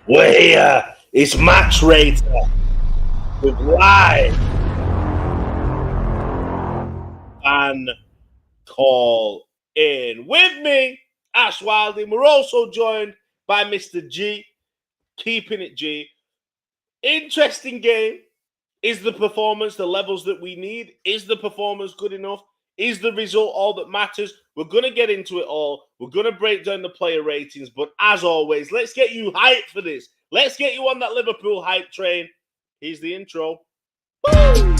We're here. It's Match Rater with live fan call in. With me, Ash Wilding. We're also joined by Mr. G, keeping it G. Interesting game. Is the performance the levels that we need? Is the performance good enough? Is the result all that matters? We're going to get into it all. We're going to break down the player ratings. But as always, let's get you hyped for this. Let's get you on that Liverpool hype train. Here's the intro. Woo!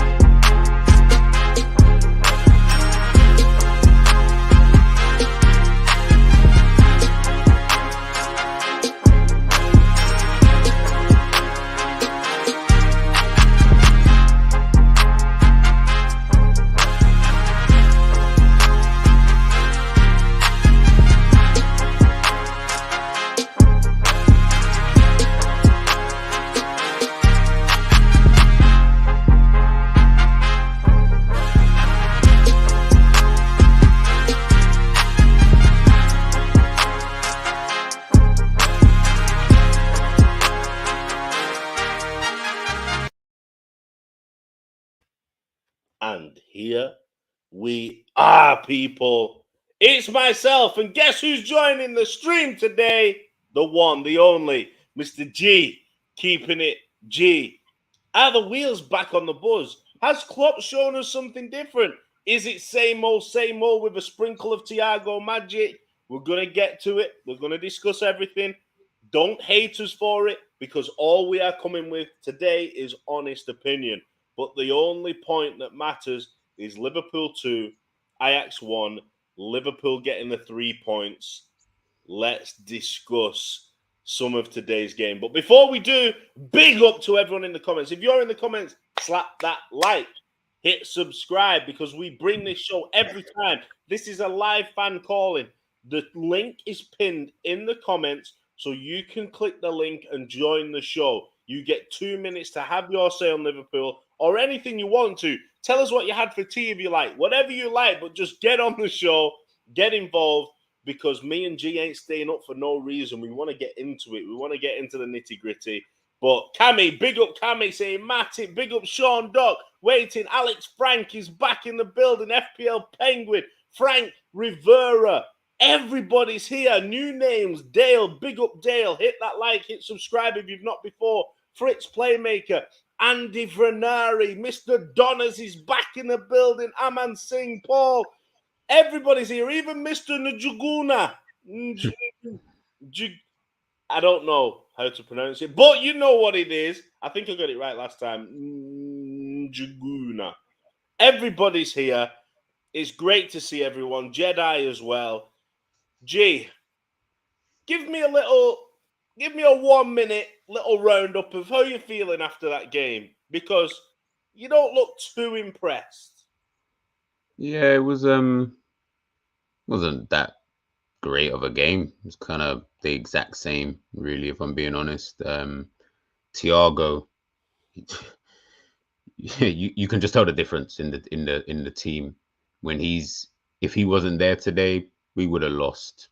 And here we are, people. It's myself, and guess who's joining the stream today? The one, the only, Mr. G, keeping it G. Are the wheels back on the buzz? Has Klopp shown us something different? Is it same old with a sprinkle of Thiago magic? We're going to get to it. We're going to discuss everything. Don't hate us for it, because all we are coming with today is honest opinion. But the only point that matters is Liverpool 2, Ajax 1, Liverpool getting the 3 points. Let's discuss some of today's game. But before we do, big up to everyone in the comments. If you're in the comments, slap that like. Hit subscribe, because we bring this show every time. This is a live fan calling. The link is pinned in the comments, so you can click the link and join the show. You get 2 minutes to have your say on Liverpool or anything you want to. Tell us what you had for tea if you like. Whatever you like, but just get on the show, get involved, because me and G ain't staying up for no reason. We want to get into it. We want to get into the nitty-gritty. But Cammy, big up Cammy, saying Matty, big up Sean Doc, waiting. Alex Frank is back in the building. FPL Penguin, Frank Rivera. Everybody's here. New names. Dale, big up Dale. Hit that like, hit subscribe if you've not before. Fritz Playmaker, Andy Vernari, Mr. Donners is back in the building. Aman Singh, Paul. Everybody's here. Even Mr. Njuguna. I don't know how to pronounce it, but you know what it is. I think I got it right last time. Njuguna. Everybody's here. It's great to see everyone. Jedi as well. G, give me a 1 minute little roundup of how you're feeling after that game, because you don't look too impressed. Yeah, it wasn't that great of a game. It was kind of the exact same, really, if I'm being honest. Thiago, you can just tell the difference in the team when if he wasn't there today, we would have lost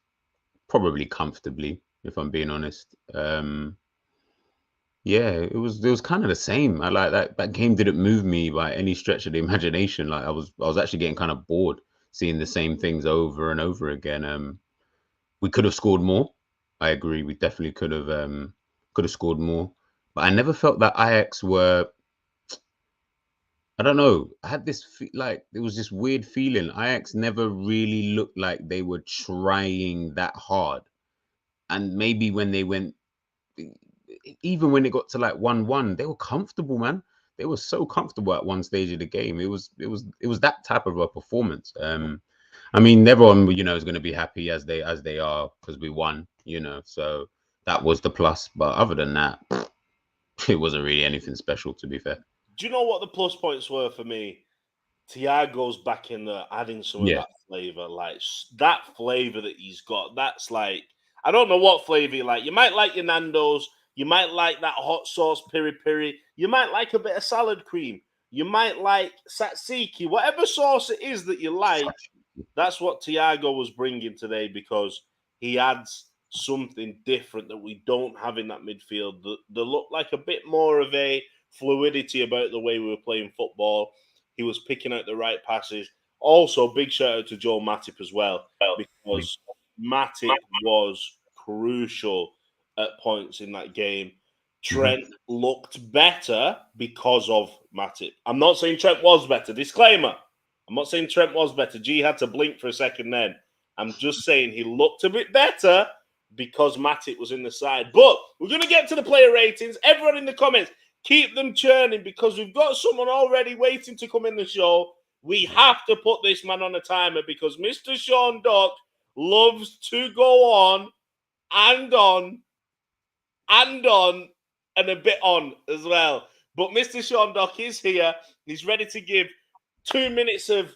probably comfortably, if I'm being honest. Yeah, it was kind of the same. I like that game didn't move me by any stretch of the imagination. Like I was actually getting kind of bored seeing the same things over and over again. We could have scored more. I agree. We definitely could have scored more. But I never felt that Ajax were, I don't know. I had this it was this weird feeling. Ajax never really looked like they were trying that hard. And maybe when they went, even when it got to like 1-1, they were comfortable, man. They were so comfortable at one stage of the game. It was that type of a performance. I mean, everyone, is going to be happy as they are because we won, So that was the plus. But other than that, it wasn't really anything special, to be fair. Do you know what the plus points were for me? Thiago's back in there, adding some of that flavor, like that flavor that he's got. That's like, I don't know what flavor you like. You might like your Nando's. You might like that hot sauce piri piri. You might like a bit of salad cream. You might like tzatziki. Whatever sauce it is that you like, that's what Thiago was bringing today, because he adds something different that we don't have in that midfield. There looked like a bit more of a fluidity about the way we were playing football. He was picking out the right passes. Also, big shout out to Joel Matip as well, because Matip was crucial at points in that game. Trent looked better because of Matip. I'm not saying Trent was better. Disclaimer. I'm not saying Trent was better. G had to blink for a second then. I'm just saying he looked a bit better because Matip was in the side. But we're going to get to the player ratings. Everyone in the comments, keep them churning because we've got someone already waiting to come in the show. We have to put this man on a timer because Mr. Sean Dock loves to go on and on and on and a bit on as well. But Mr. Sean Dock is here. He's ready to give 2 minutes of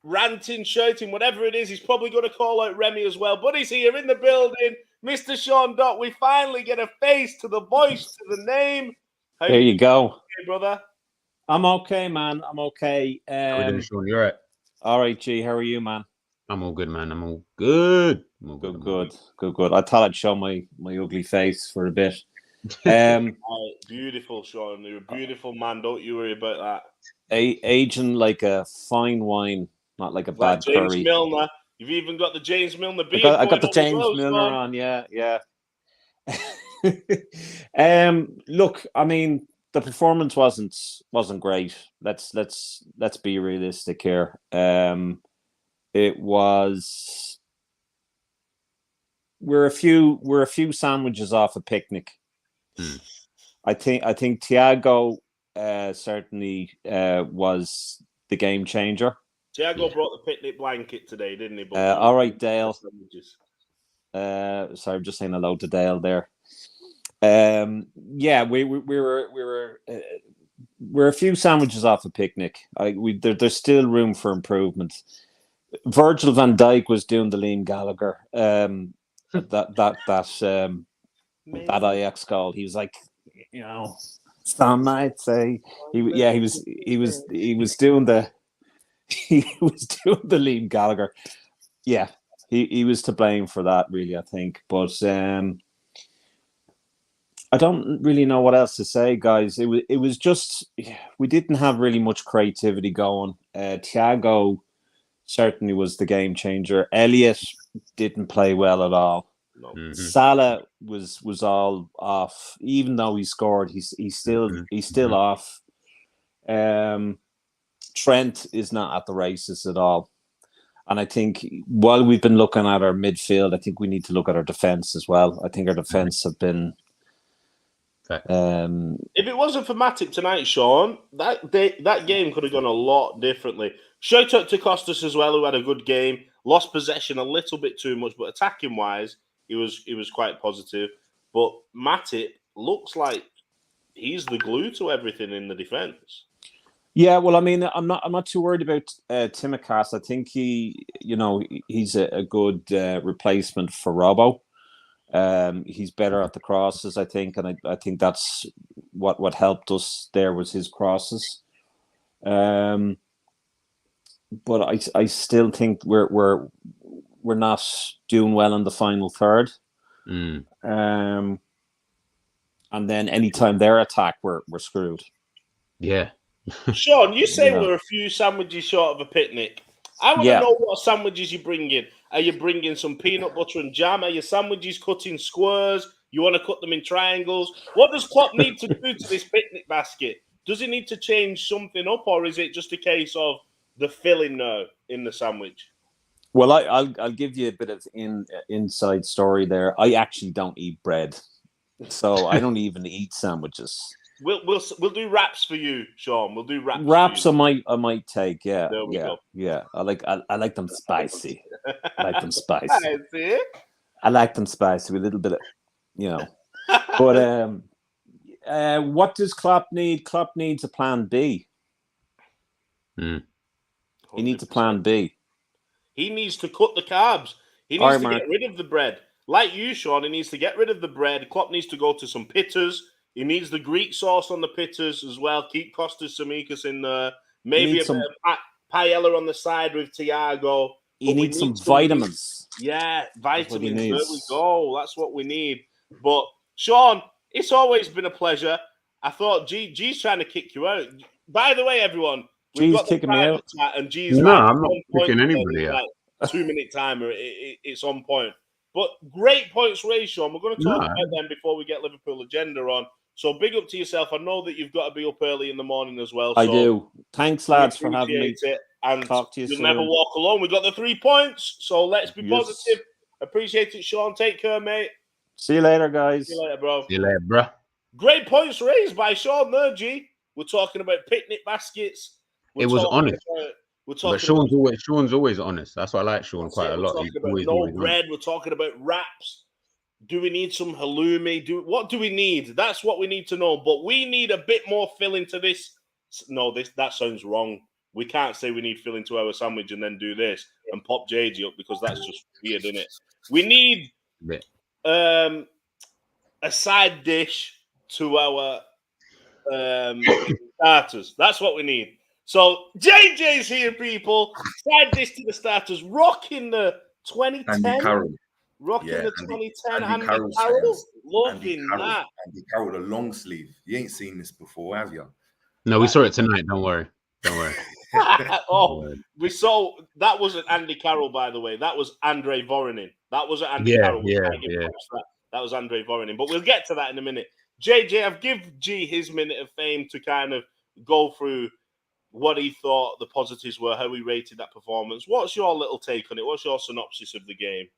ranting, shouting, whatever it is. He's probably going to call out Remy as well. But he's here in the building. Mr. Sean Dock, we finally get a face to the voice, to the name. There you go. Okay, brother? I'm okay, man. I'm okay. How we doing, Sean? You all right? All right, G. How are you, man? I'm all good, man. I'm all good. Good. I thought I'd show my ugly face for a bit. Beautiful, Sean. You're a beautiful man. Don't you worry about that. Aging like a fine wine, not like a bad James curry. Milner. You've even got the James Milner beard. I got the James Milner on. Yeah. Look, I mean, the performance wasn't great. Let's be realistic here. It was. We're a few sandwiches off a picnic. I think Thiago certainly was the game changer. Thiago brought the picnic blanket today, didn't he? All right, Dale. Sorry, I'm just saying hello to Dale there. Yeah, we're a few sandwiches off a picnic. There's still room for improvement. Virgil van Dijk was doing the Liam Gallagher. That Ajax goal. He was like, some might say he was doing the Liam Gallagher. Yeah, he was to blame for that, really, I think. But I don't really know what else to say, guys. It was just we didn't have really much creativity going. Thiago certainly was the game changer. Elliott didn't play well at all. No. Salah was all off, even though he scored. He's still off. Trent is not at the races at all. And I think while we've been looking at our midfield, I think we need to look at our defence as well. I think our defence have been. If it wasn't for Matip tonight, Sean, that game could have gone a lot differently. Shout out to Costas as well, who had a good game. Lost possession a little bit too much, but attacking wise, he was quite positive. But Matip looks like he's the glue to everything in the defence. Yeah, well, I mean, I'm not too worried about Tsimikas. I think he's a good replacement for Robbo. He's better at the crosses, I think, and I think that's what helped us there was his crosses. But I still think we're not doing well in the final third. And then anytime their attack, we're screwed. Yeah. Sean, you say we're a few sandwiches short of a picnic. I want to know what sandwiches you're bringing. Are you bringing some peanut butter and jam? Are your sandwiches cut in squares? You want to cut them in triangles? What does Klopp need to do to this picnic basket? Does he need to change something up, or is it just a case of the filling now in the sandwich? Well, I'll give you a bit of inside story there. I actually don't eat bread, so I don't even eat sandwiches. We'll do wraps for you, Sean. We'll do wraps. Wraps I might take. Yeah, there we go. Yeah. I like them spicy. I like them spicy. I see. I like them spicy with a little bit of, But what does Klopp need? Klopp needs a plan B. He needs a plan B. He needs to cut the carbs. He needs to get rid of the bread. Like you, Sean, he needs to get rid of the bread. Klopp needs to go to some pitters. He needs the Greek sauce on the pitters as well. Keep Costas Tsimikas in there. Maybe a bit of paella on the side with Thiago. He needs some vitamins. Yeah, That's what he vitamins. There we needs. go. That's what we need. But Sean, it's always been a pleasure. I thought G's trying to kick you out. By the way, everyone, we've G's got the kicking me private out. chat, and G's No, like I'm not 1 point kicking and anybody it's out. like 2-minute timer. It's on point. But great points raised, Sean. We're going to talk No. about them before we get Liverpool agenda on. So big up to yourself. I know that you've got to be up early in the morning as well. I so do. Thanks, we lads, for having me. appreciate it. And Talk to you you'll soon. never walk alone. We got the 3 points. So let's be Yes. positive. Appreciate it, Sean. Take care, mate. See you later, guys. See you later, bro. See you later, bro. Great points raised by Sean there, G. We're talking about picnic baskets. It was honest. We're But talking Sean's always honest. That's why I like Sean quite a We're lot. talking He's about always no honest. bread. We're talking about wraps. Do we need some halloumi? What do we need? That's what we need to know. But we need a bit more filling to this. No, that sounds wrong. We can't say we need filling to our sandwich and then do this and pop JG up because that's just weird, isn't it? We need a side dish to our starters. That's what we need. So JJ's here, people. Side dish to the starters. Rocking the 2010. Andy Carroll. Rocking Yeah, the 2010 Andy Andy Carroll's Carroll. fans. Loving that. Andy Carroll, a long sleeve. You ain't seen this before, have you? No, we saw it tonight. Don't worry. Oh, we saw that wasn't Andy Carroll, by the way. That was Andre Voronin. That wasn't Andy Carroll. Yeah. That was Andre Voronin. But we'll get to that in a minute. JJ, I've given G his minute of fame to kind of go through what he thought the positives were, how he rated that performance. What's your little take on it? What's your synopsis of the game?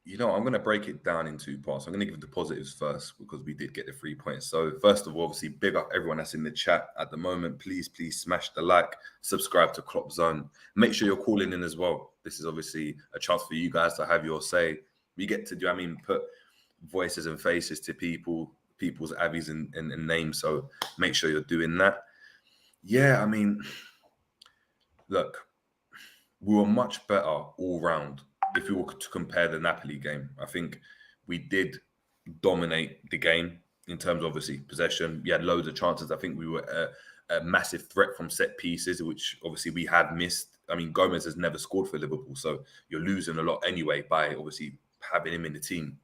You know, I'm going to break it down in 2 parts. I'm going to give the positives first because we did get the 3 points. So first of all, obviously, big up everyone that's in the chat at the moment. Please smash the like, subscribe to Kloppzone. Make sure you're calling in as well. This is obviously a chance for you guys to have your say. We get to put voices and faces to people's abbeys and names. So make sure you're doing that. Yeah, look, we were much better all round. If you were to compare the Napoli game, I think we did dominate the game in terms of obviously possession. We had loads of chances. I think we were a massive threat from set pieces, which obviously we had missed. Gomez has never scored for Liverpool, so you're losing a lot anyway by obviously having him in the team.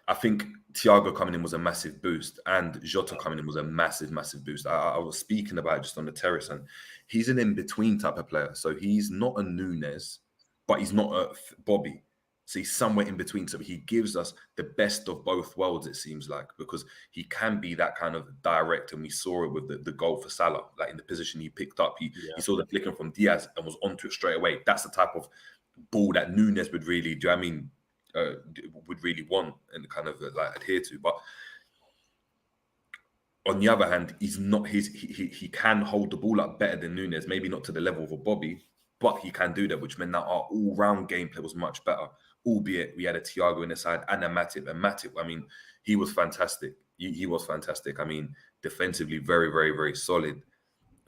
I think Thiago coming in was a massive boost, and Jota coming in was a massive boost. I was speaking about it just on the terrace, and he's an in-between type of player. So he's not a Nunes, but he's not a Bobby. So he's somewhere in between. So he gives us the best of both worlds, it seems like, because he can be that kind of direct, and we saw it with the goal for Salah. Like in the position he picked up, he saw the flicking from Diaz and was onto it straight away. That's the type of ball that Nunes would really do. Would really want and kind of adhere to. But on the other hand, he's not he can hold the ball up better than Nunes, maybe not to the level of a Bobby, but he can do that, which meant that our all-round gameplay was much better, albeit we had a Thiago in the side and a Matip. And Matip, he was fantastic. He was fantastic. Defensively, very, very, very solid.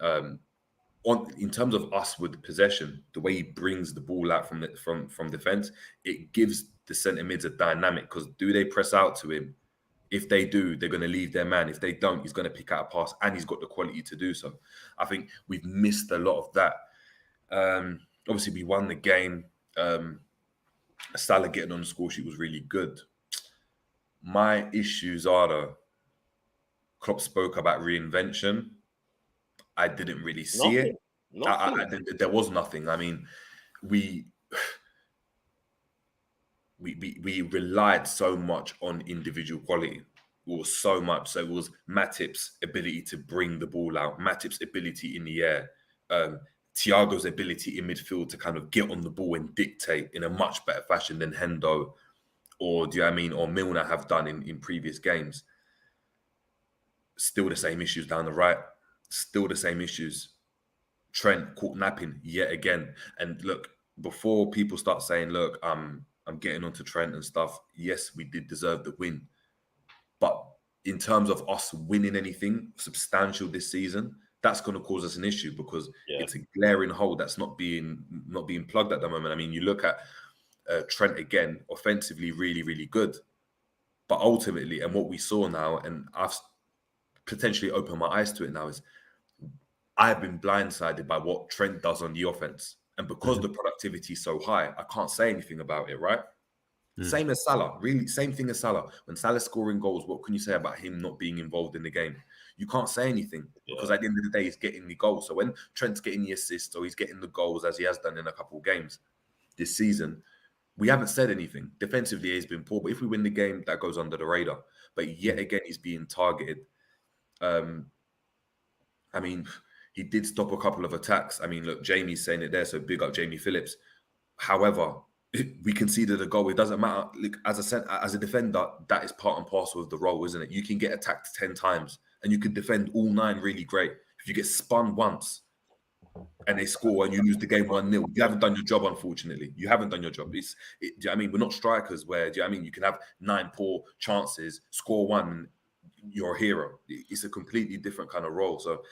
In terms of us with possession, the way he brings the ball out from defense, it gives the centre mids a dynamic, because do they press out to him? If they do, they're going to leave their man. If they don't, he's going to pick out a pass, and he's got the quality to do so. I think we've missed a lot of that. Obviously, we won the game. Salah getting on the score sheet was really good. My issues are Klopp spoke about reinvention. I didn't really see it. There was nothing. We relied so much on individual quality. It was so much. So it was Matip's ability to bring the ball out, Matip's ability in the air, Thiago's ability in midfield to kind of get on the ball and dictate in a much better fashion than Hendo or Milner have done in previous games. Still the same issues down the right. Still the same issues. Trent caught napping yet again. And look, before people start saying, look, I'm getting onto Trent and stuff. Yes, we did deserve the win. But in terms of us winning anything substantial this season, that's going to cause us an issue, because it's a glaring hole that's not being plugged at the moment. You look at Trent again, offensively, really, really good. But ultimately, and what we saw now, and I've potentially opened my eyes to it now, is I've been blindsided by what Trent does on the offense. And because the productivity is so high, I can't say anything about it, right? Same as Salah, really, same thing as Salah. When Salah's scoring goals, what can you say about him not being involved in the game? You can't say anything because at the end of the day, he's getting the goals. So when Trent's getting the assists or he's getting the goals, as he has done in a couple of games this season, we haven't said anything. Defensively, he's been poor, but if we win the game, that goes under the radar. But yet again, he's being targeted. I mean, he did stop a couple of attacks. I mean, look, Jamie's saying it there, so big up Jamie Phillips. However, we conceded a goal. It doesn't matter. Like, as a defender, that is part and parcel of the role, isn't it? You can get attacked 10 times and you can defend all 9 really great. If you get spun once and they score and you lose the game 1-0, you haven't done your job, unfortunately. You haven't done your job. Do you know what I mean? We're not strikers where, do you know what I mean? You can have 9 poor chances, score 1, and you're a hero. It's a completely different kind of role. So,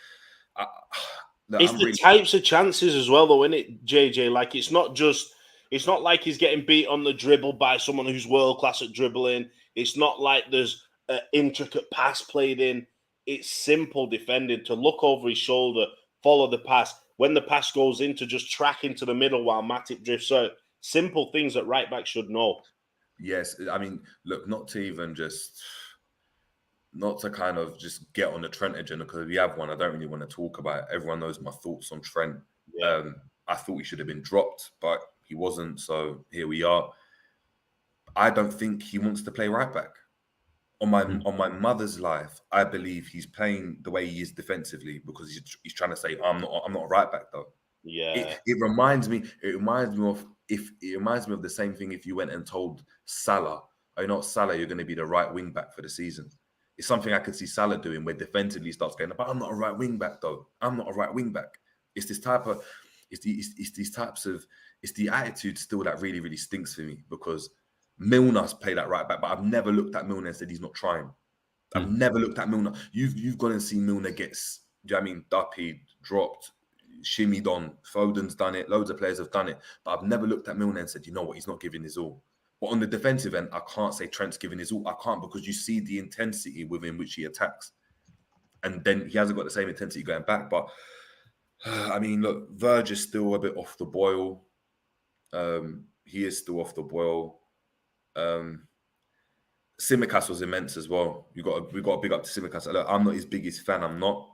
it's types of chances as well, though, isn't it, JJ? Like, it's not like he's getting beat on the dribble by someone who's world class at dribbling. It's not like there's an intricate pass played in. It's simple defending, to look over his shoulder, follow the pass. When the pass goes in, to just track into the middle while Matip drifts out. Simple things that right back should know. Yes, I mean, look, not to kind of just get on the Trent agenda, because we have one. I don't really want to talk about it. Everyone knows my thoughts on Trent. Yeah. I thought he should have been dropped, but he wasn't. So here we are. I don't think he wants to play right back. On my mother's life, I believe he's playing the way he is defensively because he's trying to say, I'm not a right back though. Yeah. It reminds me of the same thing if you went and told Salah, oh, you're not Salah, you're going to be the right wing back for the season. It's something I could see Salah doing, where defensively he starts going, but I'm not a right wing back though. I'm not a right wing back. It's this type of, it's the attitude still that really, really stinks for me, because Milner's played that right back, but I've never looked at Milner and said he's not trying. I've never looked at Milner. You've gone and seen Milner gets, do you know what I mean, dupied, dropped, shimmied on. Foden's done it. Loads of players have done it. But I've never looked at Milner and said, you know what, he's not giving his all. But on the defensive end, I can't say Trent's giving his all. I can't, because you see the intensity within which he attacks. And then he hasn't got the same intensity going back. But, I mean, look, Verge is still a bit off the boil. He is still off the boil. Tsimikas was immense as well. We got to big up to Tsimikas. Look, I'm not his biggest fan. I'm not.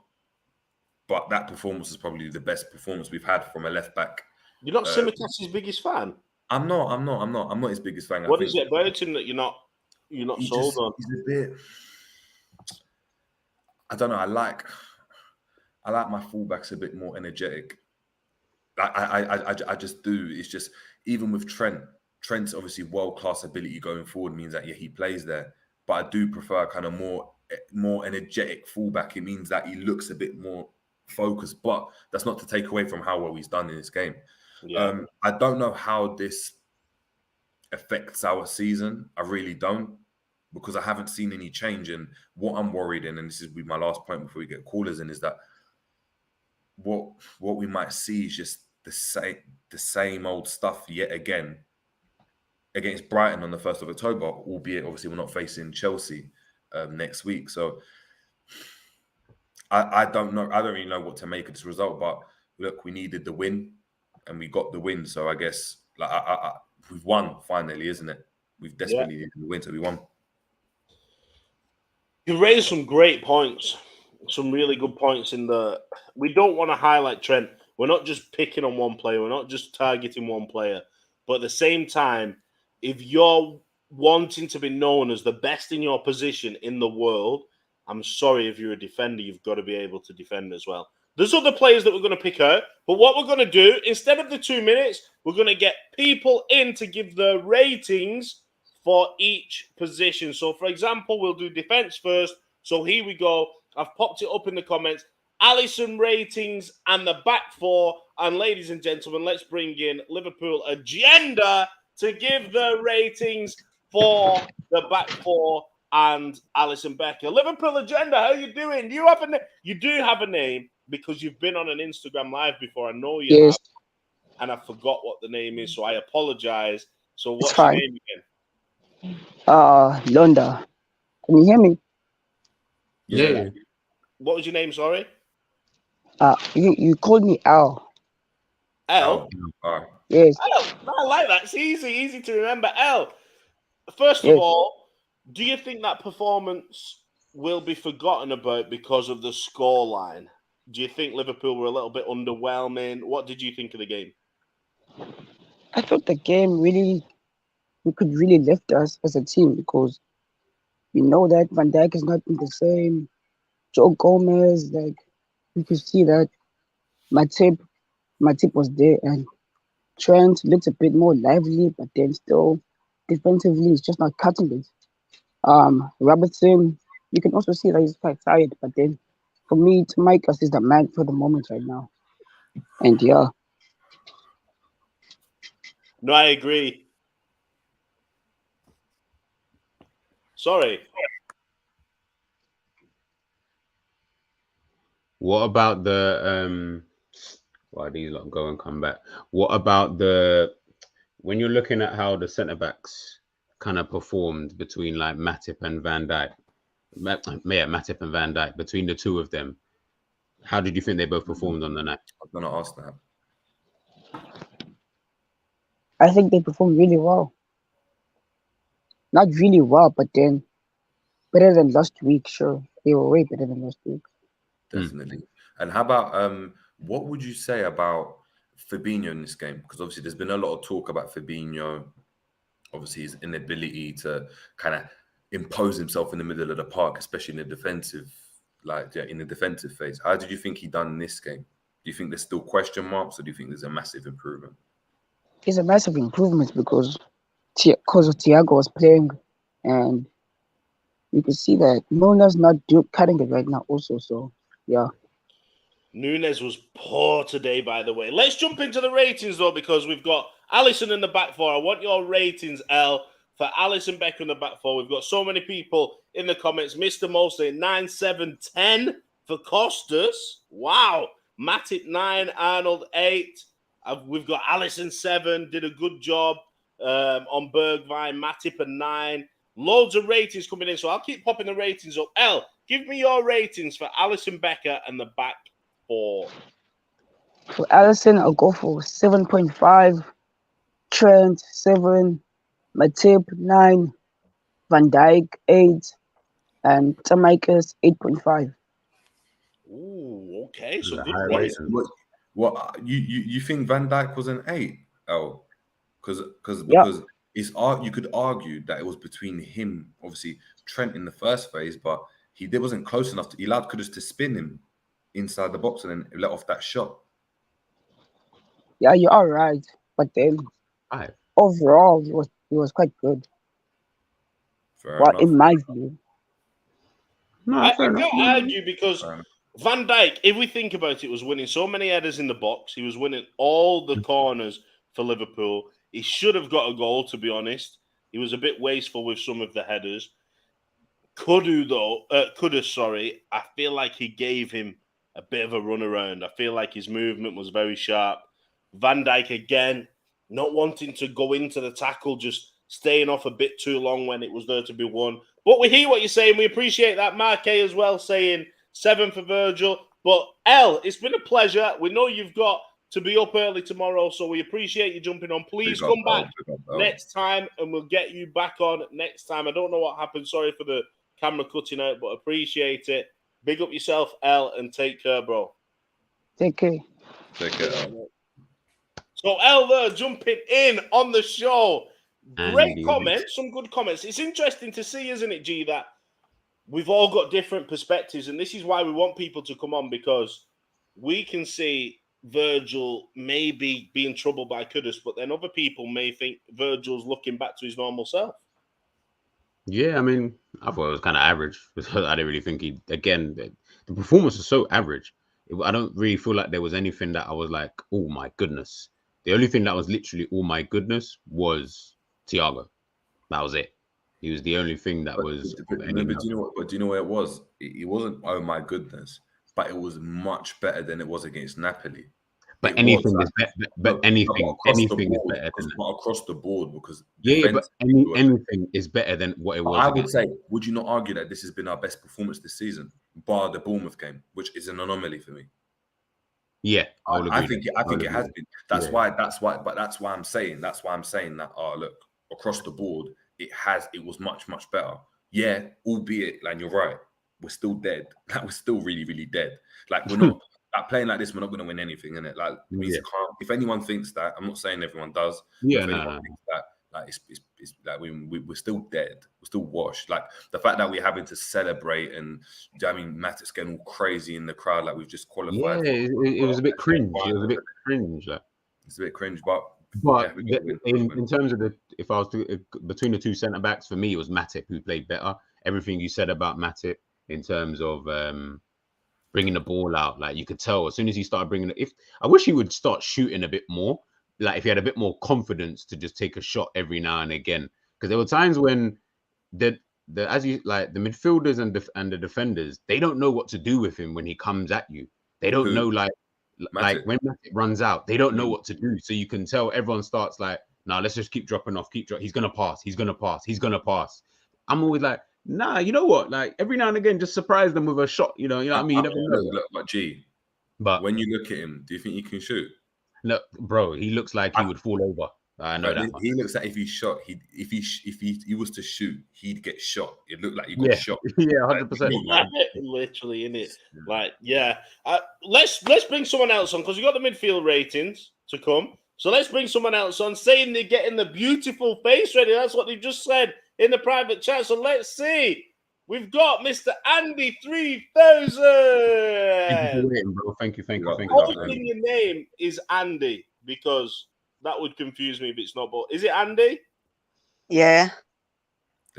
But that performance is probably the best performance we've had from a left back. You're not Tsimikas' biggest fan? I'm not his biggest fan. What is it about him that you're not sold on? He's a bit. I don't know. I like my fullbacks a bit more energetic. I just do. It's just, even with Trent's obviously world-class ability going forward means that, yeah, he plays there. But I do prefer kind of more energetic fullback. It means that he looks a bit more focused. But that's not to take away from how well he's done in this game. Yeah. I don't know how this affects our season. I really don't, because I haven't seen any change. And what I'm worried in, and this is my last point before we get callers in, is that what we might see is just the same old stuff yet again against Brighton on the 1st of October, albeit obviously we're not facing Chelsea next week. So I don't know. I don't really know what to make of this result. But look, we needed the win, and we got the win. So I guess we've won finally, isn't it? We've desperately needed the win, so we won. You raised some great points, some really good points we don't want to highlight Trent. We're not just picking on one player. We're not just targeting one player. But at the same time, if you're wanting to be known as the best in your position in the world, I'm sorry, if you're a defender, you've got to be able to defend as well. There's other players that we're going to pick out, but what we're going to do, instead of the 2 minutes, we're going to get people in to give the ratings for each position. So, for example, we'll do defense first. So here we go. I've popped it up in the comments. Alisson ratings and the back four. And ladies and gentlemen, let's bring in Liverpool Agenda to give the ratings for the back four and Alisson Becker. Liverpool Agenda, how you doing? Do you have you do have a name, because you've been on an Instagram live before. I know you have, and I forgot what the name is, so I apologize. So what's your name again? Londa. Can you hear me? Yeah. What was your name, sorry? You called me Al. L. All right. Yes, L. I like that. It's easy to remember. L. First of Yes. all, do you think that performance will be forgotten about because of the scoreline? Do you think Liverpool were a little bit underwhelming? What did you think of the game? I thought the game really, we could really lift us as a team because we know that Van Dijk is not in the same. Joe Gomez, like you could see that Matip was there, and Trent looks a bit more lively, but then still defensively, he's just not cutting it. Robertson, you can also see that he's quite tired, but then for me, Mikas is the man for the moment right now. And yeah, No, I agree. Sorry. What about the why these lot go and come back? What about the when you're looking at how the centre backs kind of performed between like Matip and Van Dijk? Matip and Van Dijk, between the two of them, how did you think they both performed on the night? I was gonna ask that. I think they performed really well. Not really well, but then better than last week. Sure, they were way better than last week. Definitely. And how about what would you say about Fabinho in this game? Because obviously there's been a lot of talk about Fabinho, obviously his inability to kind of impose himself in the middle of the park, especially in the defensive, in the defensive phase. How did you think he done in this game? Do you think there's still question marks, or do you think there's a massive improvement? It's a massive improvement because of Thiago was playing, and you can see that Milner's not cutting it right now. Also, so yeah. Nunes was poor today, by the way. Let's jump into the ratings, though, because we've got Alisson in the back four. I want your ratings, L, for Alisson Becker in the back four. We've got so many people in the comments. Mr. Mo saying 9, 7, 10 for Costas. Wow. Matip 9, Arnold 8. We've got Alisson 7, did a good job on Bergwijn. Matip a 9. Loads of ratings coming in, so I'll keep popping the ratings up. L, give me your ratings for Alisson Becker and the back four. For Alisson, I'll go for 7.5. Trent 7. Matip 9. Van Dijk 8. And Tamaikas 8.5. Ooh, okay. So Yeah, good high ratings. ratings. What you think Van Dijk was an 8? Oh, because Yeah. it's you could argue that it was between him, obviously Trent in the first phase, but he wasn't close enough. He allowed Kudus to spin him inside the box and then let off that shot. Yeah, you are right. But then Five. overall, he was quite good. Fair Well, enough. in my view. No, I fair enough. can't argue because Fair enough. Van Dijk, if we think about it, was winning so many headers in the box. He was winning all the corners for Liverpool. He should have got a goal, to be honest. He was a bit wasteful with some of the headers. Kudus, I feel like he gave him a bit of a runaround. I feel like his movement was very sharp. Van Dijk, again, not wanting to go into the tackle, just staying off a bit too long when it was there to be won. But we hear what you're saying. We appreciate that. Mark A as well saying 7 for Virgil. But L, it's been a pleasure. We know you've got to be up early tomorrow, so we appreciate you jumping on. Please come back next time, and we'll get you back on next time. I don't know what happened. Sorry for the camera cutting out, but appreciate it. Big up yourself, L, and take care, bro. Take care. Take care. So, L there, jumping in on the show. Great Andy. comments, some good comments. It's interesting to see, isn't it, G, that we've all got different perspectives, and this is why we want people to come on, because we can see Virgil maybe being troubled by Kudus, but then other people may think Virgil's looking back to his normal self. Yeah, I mean, I thought it was kind of average. I didn't really think the performance was so average. I don't really feel like there was anything that I was like, oh my goodness. The only thing that was literally, oh my goodness, was Thiago. That was it. He was the only thing that was. Do you know what? But do you know what it was? It wasn't, oh my goodness, but it was much better than it was against Napoli. But anything is better. But anything is better than that. Across the board, because but anything is better than what it was. I would say, would you not argue that this has been our best performance this season, bar the Bournemouth game, which is an anomaly for me? Yeah, I will I agree. think it has been. That's Yeah. why I'm saying that. Oh, look, across the board, it was much better. Yeah, albeit, like, you're right, we're still dead. Like, we're still really, really dead. Like, we're not like playing like this. We're not going to win anything, innit? Like, it means Yeah. you can't. If anyone thinks that, I'm not saying everyone does. Yeah, But if no, anyone no. thinks that, like, it's like we're still dead. We're still washed. Like, the fact that we're having to celebrate and, do you know what I mean, Matic's getting all crazy in the crowd, like we've just Yeah, qualified. it was a bit cringe. It was a bit cringe. Like. It's a bit cringe, but But yeah, in terms of if I was to between the two centre backs, for me it was Matip who played better. Everything you said about Matip in terms of bringing the ball out, like you could tell as soon as he started bringing it. If I wish he would start shooting a bit more, like if he had a bit more confidence to just take a shot every now and again. Because there were times when the as you like the midfielders and the defenders, they don't know what to do with him when he comes at you. They don't know like Matip. when Matip runs out, they don't know Mm. what to do. So you can tell everyone starts like, nah, let's just keep dropping off, He's gonna pass. He's gonna pass. He's gonna pass. I'm always like, nah, you know what? Like every now and again, just surprise them with a shot. You know what I mean? You never know. Look, but G, But when you look at him, do you think he can shoot? look, bro, he looks like he would fall over. I know that. He looks like if he shot, if he was to shoot, he'd get shot. It looked like he got shot. Yeah, 100%. Literally, in it. Like, yeah. Let's bring someone else on because we got the midfield ratings to come. So let's bring someone else on, saying they're getting the beautiful face ready. That's what they just said in the private chat. So let's see. We've got Mr. Andy 3000. Thank you for waiting, bro. Thank you. Obviously, your name is Andy because that would confuse me if it's not. But is it Andy? Yeah.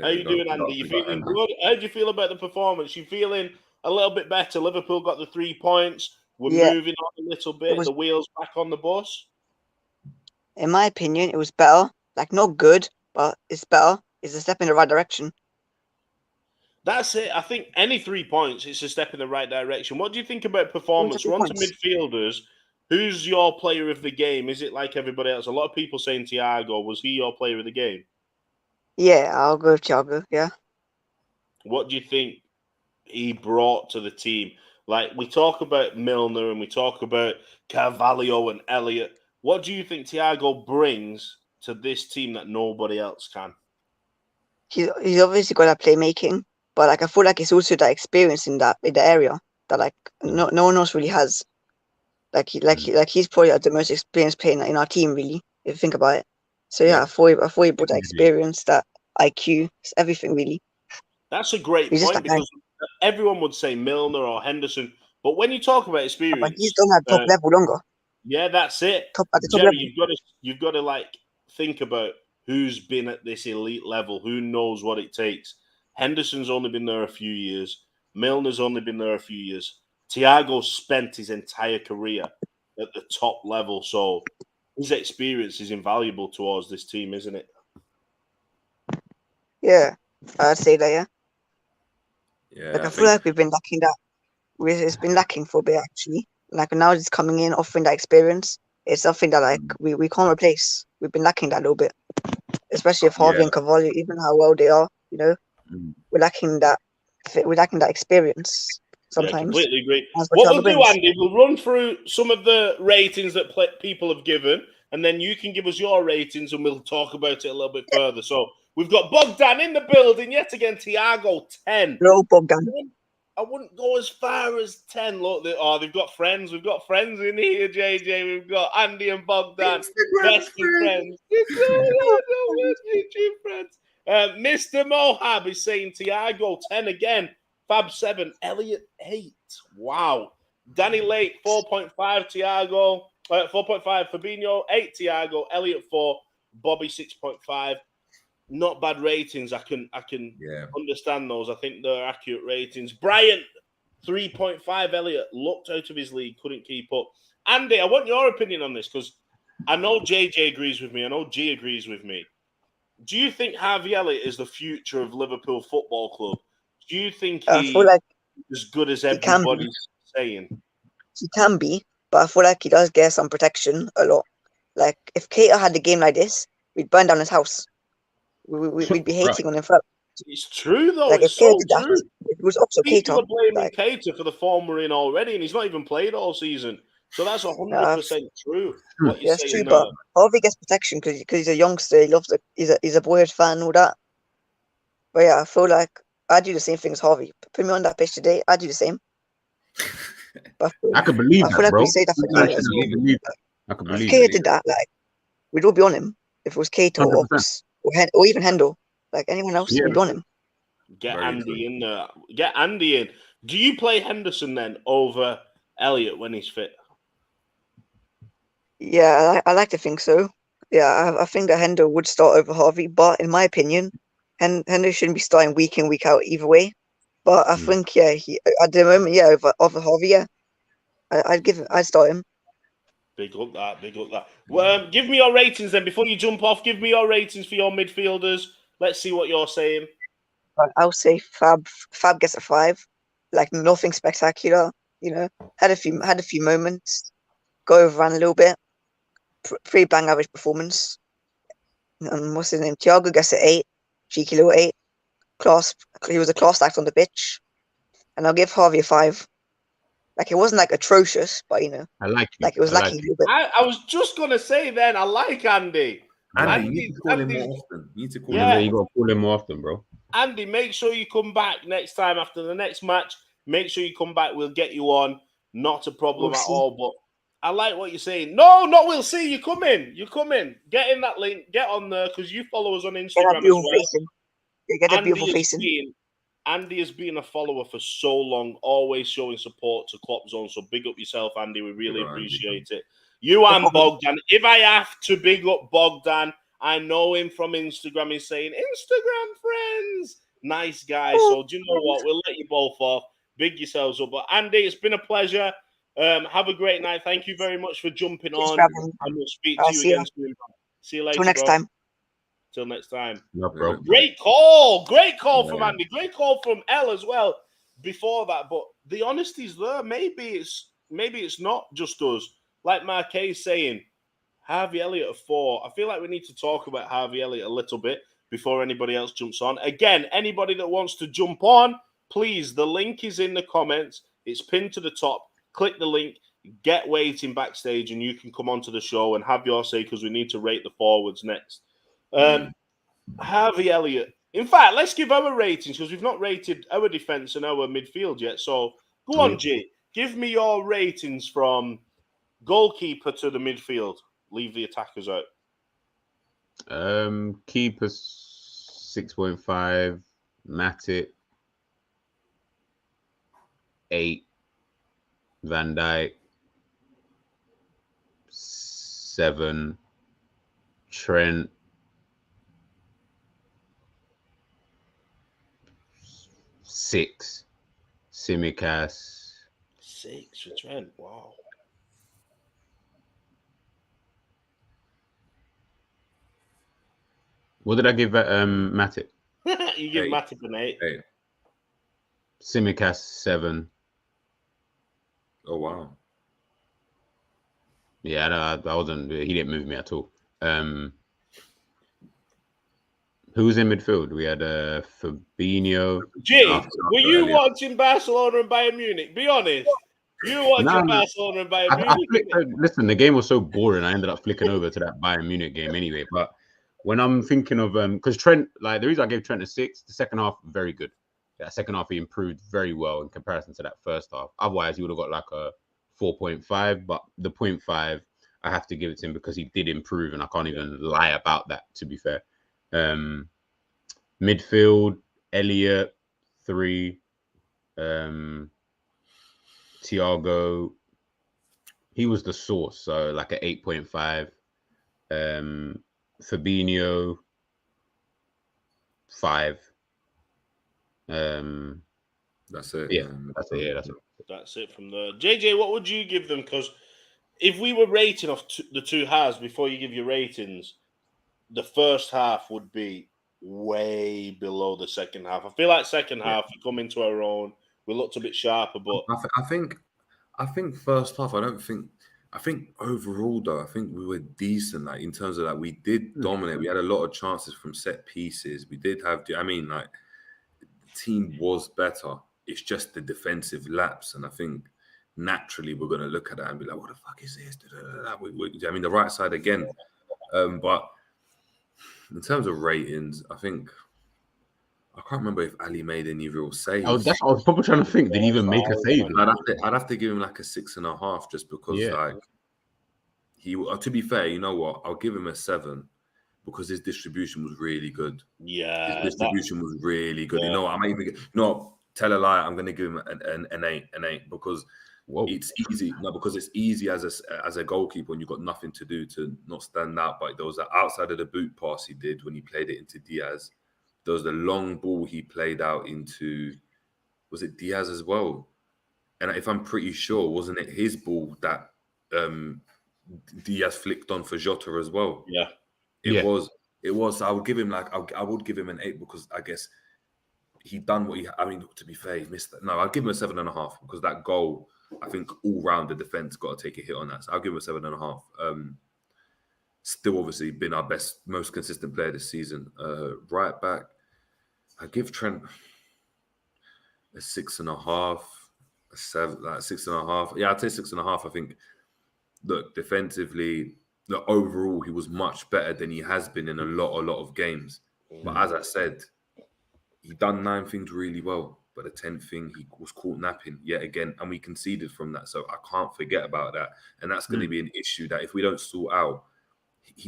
How you doing, Andy? You feeling good? How do you feel about the performance? You feeling a little bit better? Liverpool got the 3 points. We're moving on a little bit. The wheels back on the bus. In my opinion, it was better. Like, not good, but it's better. It's a step in the right direction. That's it. I think any 3 points, it's a step in the right direction. What do you think about performance? We're on to midfielders. Who's your player of the game? Is it like everybody else? A lot of people saying Thiago. Was he your player of the game? Yeah, I'll go with Thiago, yeah. What do you think he brought to the team? Like, we talk about Milner and we talk about Carvalho and Elliott. What do you think Thiago brings to this team that nobody else can? He's obviously got that playmaking, but like I feel like it's also that experience in the area that like no one else really has. He's probably the most experienced player in our team, really, if you think about it. So yeah, I thought he brought that experience, that IQ, everything really. That's a great point because everyone would say Milner or Henderson, but when you talk about experience, but he's done at top level longer. Yeah, that's it. At the top Jerry, level. you've got to like think about who's been at this elite level, who knows what it takes. Henderson's only been there a few years. Milner's only been there a few years. Thiago spent his entire career at the top level, so his experience is invaluable towards this team, isn't it? Yeah, I'd say that, yeah. Yeah, like I feel like we've been lacking that. It's been lacking for a bit, actually. Like now it's coming in, offering that experience. It's something that like we can't replace. We've been lacking that a little bit, especially if Harvey and Carvalho, even how well they are, you know, we're lacking that. We're lacking that experience sometimes. Yeah, I completely agree. What we'll do, Andy, we'll run through some of the ratings that people have given, and then you can give us your ratings, and we'll talk about it a little bit further. So we've got Bogdan in the building yet again. Thiago 10. No, Bogdan. I wouldn't go as far as 10. Look, they've got friends. We've got friends in here, JJ. We've got Andy and Bogdan, best of friends. YouTube friends. Mr. Mohab is saying Thiago 10 again. Fab 7. Elliott 8. Wow. Danny Lake 4.5. Thiago 4.5. Fabinho 8. Thiago. Elliott 4. Bobby 6.5. Not bad ratings. I can understand those. I think they're accurate ratings. Bryant 3.5. Elliott looked out of his league, couldn't keep up. Andy, I want your opinion on this because I know JJ agrees with me. I know G agrees with me. Do you think Harvey Elliott is the future of Liverpool Football Club? Do you think he's as good as everybody's saying? He can be, but I feel like he does get some protection a lot. Like if Keita had a game like this, we'd burn down his house. We'd be hating on him for. It's true though. Like it's so true. It was also People Keita. are blaming Keita for the form we're in already, and he's not even played all season. So that's 100% true. What you're Yeah, it's saying true. But there. Harvey gets protection because he's a youngster. He loves it. He's a Boyd fan and all that. But yeah, I feel like I do the same thing as Harvey. Put me on that pitch today, I do the same. But I could believe I feel that, like bro. we say that for I Kate can as well. believe it. believe that. I could I If believe Kate it. did that, like we'd all be on him. If it was Kate or 100%. Ox or even Hendo, like anyone else, Yeah. we'd be on him. Get Very Andy true. in there. Get Andy in. Do you play Henderson then over Elliot when he's fit? Yeah, I like to think so. Yeah, I think that Hendo would start over Harvey, but in my opinion, Hendo shouldn't be starting week in, week out either way. But I think, yeah, he at the moment, yeah, over Harvey, yeah, I'd start him. Big up that. Big up that. Well, give me your ratings then before you jump off. Give me your ratings for your midfielders. Let's see what you're saying. I'll say Fab gets a 5, like nothing spectacular, you know. Had a few moments, go overran a little bit, pretty bang average performance. What's his name? Thiago gets an 8, cheeky little 8. He was a class act on the pitch, and I'll give Harvey a 5. Like it wasn't like atrocious, but you know, I like you. like it was I lacking like a you. little bit. I was just gonna say then. I like Andy. Andy, you need to call him Andy's- more often. You need to call Yeah. him. You got to call him more often, bro. Andy, make sure you come back next time after the next match. Make sure you come back. We'll get you on. Not a problem We'll at see. all. But I like what you're saying. No, not we'll see. You come in. You come in. Get in that link. Get on there because you follow us on Get Instagram that as beautiful well. face in. Get that beautiful face in. Andy has been a follower for so long, always showing support to Kloppzone. So big up yourself, Andy. We really Good on Andy. appreciate it. You and Bogdan. If I have to big up Bogdan, I know him from Instagram. He's saying, Instagram friends. Nice guy. So do you know what? We'll let you both off. Big yourselves up. But Andy, it's been a pleasure. Have a great night. Thank you very much for jumping Thanks on. for having me. And we'll speak I'll to you see again you. soon. See you later, Till next bro. time. Till next time. Yeah, bro. Great call. Great call from Yeah. Andy. Great call from Elle as well before that. But the honesty's there. Maybe it's not just us. Like Marquez saying, Harvey Elliott at 4. I feel like we need to talk about Harvey Elliott a little bit before anybody else jumps on. Again, anybody that wants to jump on, please, the link is in the comments. It's pinned to the top. Click the link, get waiting backstage, and you can come onto the show and have your say because we need to rate the forwards next. Harvey Elliott. In fact, let's give our ratings because we've not rated our defense and our midfield yet. So go on, G. Give me your ratings from goalkeeper to the midfield. Leave the attackers out. Keeper 6.5, Matic 8, Van Dijk 7, Trent 6, Simicast 6 for Trent. Wow. What did I give Matic? You give 8. Matip an 8. 8. Simicast 7. Oh wow. Yeah, I wasn't. He didn't move me at all. Who was in midfield? We had Fabinho. G, After were you Elliott. watching Barcelona and Bayern Munich? Be honest. You were watching No. Barcelona and Bayern I Munich. listen, the game was so boring. I ended up flicking over to that Bayern Munich game anyway. But when I'm thinking of because Trent, like the reason I gave Trent a 6, the second half very good. That second half he improved very well in comparison to that first half. Otherwise, he would have got like a 4.5. But the 0.5, I have to give it to him because he did improve, and I can't even lie about that. To be fair, midfield Elliot 3, Thiago. He was the source, so like an 8.5. Fabinho 5. That's it. Yeah, man. that's it. Yeah, that's it. That's it from there. JJ, what would you give them? Because if we were rating off the two halves before you give your ratings, the first half would be way below the second half. I feel like second half we come into our own. We looked a bit sharper, but I think first half. I think overall though, I think we were decent. Like in terms of that, we did dominate. We had a lot of chances from set pieces. We did have. I mean, like the team was better. It's just the defensive lapse, and I think naturally we're going to look at that and be like, what the fuck is this? I mean, the right side again. But in terms of ratings, I can't remember if Ali made any real saves. Oh, I was probably trying to think. Did he even make a save? I'd have to give him like a 6.5 just because like he. To be fair, you know what? I'll give him a 7 because his distribution was really good. Yeah, his distribution was really good. You know what? I might even tell a lie. I'm going to give him an 8 because it's easy. No, because it's easy as a goalkeeper when you've got nothing to do to not stand out. But there was that outside of the boot pass he did when he played it into Diaz. There was the long ball he played out into, was it Diaz as well? And if I'm pretty sure, wasn't it his ball that Diaz flicked on for Jota as well? Yeah, it was. So I would give him I would give him an 8 because I guess he done what he. I mean, to be fair, he missed that. No, I'd give him a 7.5 because that goal, I think all round the defense got to take a hit on that. So I'll give him a 7.5. Still, obviously, been our most consistent player this season. Right back, I give Trent a 6.5, a 7, like 6.5. Yeah, I'd say 6.5. I think. Look, defensively, overall, he was much better than he has been in a lot of games. But as I said, he done 9 things really well. But the 10th thing, he was caught napping yet again, and we conceded from that. So I can't forget about that, and that's going to be an issue that if we don't sort out.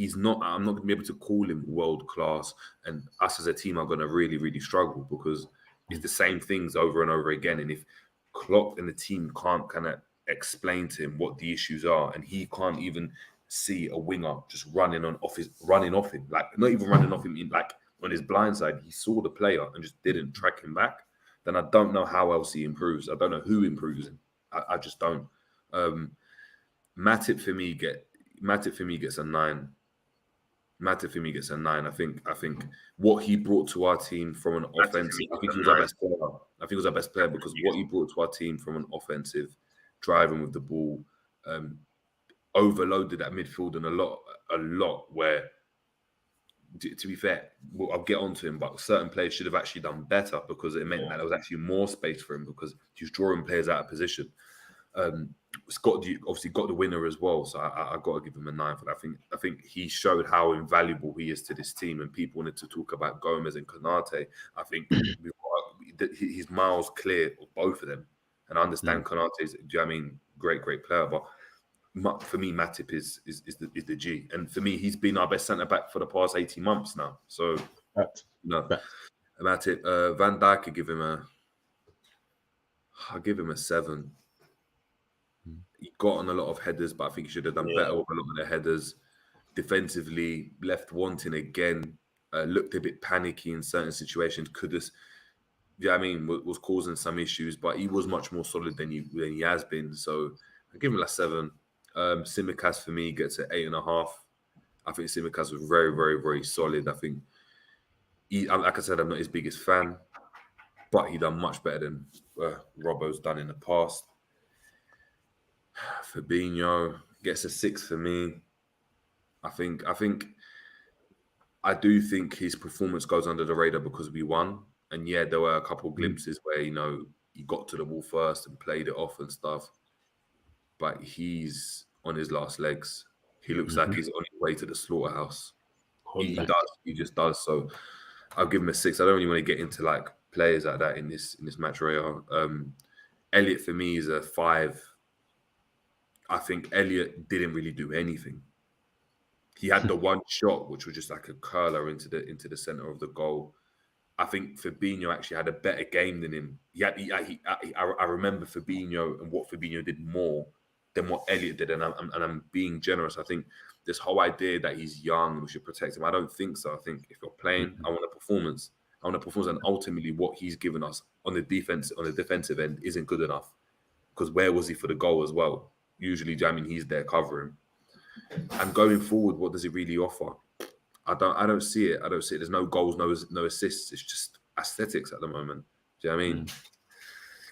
I'm not going to be able to call him world class, and us as a team are going to really, really struggle because it's the same things over and over again. And if Klopp and the team can't kind of explain to him what the issues are, and he can't even see a winger just running off him, like not even running off him, like on his blind side, he saw the player and just didn't track him back, then I don't know how else he improves. I don't know who improves him. I just don't. Matip for me gets a 9. Matip for me gets a 9. I think what he brought to our team from an offensive, I think he was our best player. I think he was our best player because what he brought to our team from an offensive, driving with the ball, overloaded that midfield and a lot where, to be fair, I'll get onto him, but certain players should have actually done better because it meant that there was actually more space for him because he was drawing players out of position. Scott obviously got the winner as well, so I got to give him a 9 for that. I think he showed how invaluable he is to this team, and people wanted to talk about Gomez and Konate. I think he's miles clear of both of them, and I understand Konate's. Do you know what I mean? Great player, but for me, Matip is the G, and for me, he's been our best centre back for the past 18 months now. So Matip, Van Dijk, I'll give him a 7. He got on a lot of headers, but I think he should have done better with a lot of the headers. Defensively, left wanting again. Looked a bit panicky in certain situations. Was causing some issues, but he was much more solid than he has been. So I give him a 7. Tsimikas for me gets an 8.5. I think Tsimikas was very, very, very solid. I think, like I said, I'm not his biggest fan, but he done much better than Robbo's done in the past. Fabinho gets a 6 for me. I do think his performance goes under the radar because we won. And yeah, there were a couple of glimpses where, he got to the ball first and played it off and stuff. But he's on his last legs. He looks like he's on his way to the slaughterhouse. He does. He just does. So I'll give him a 6. I don't really want to get into like players like that in this match royale. Elliot for me is a 5. I think Elliot didn't really do anything. He had the one shot, which was just like a curler into the center of the goal. I think Fabinho actually had a better game than him. I remember Fabinho and what Fabinho did more than what Elliot did, and I'm being generous. I think this whole idea that he's young, we should protect him. I don't think so. I think if you're playing, I want a performance. And ultimately, what he's given us on the defensive end isn't good enough. Because where was he for the goal as well? Usually, he's there covering. And going forward, what does he really offer? I don't see it. There's no goals, no assists. It's just aesthetics at the moment. Do you know what I mean?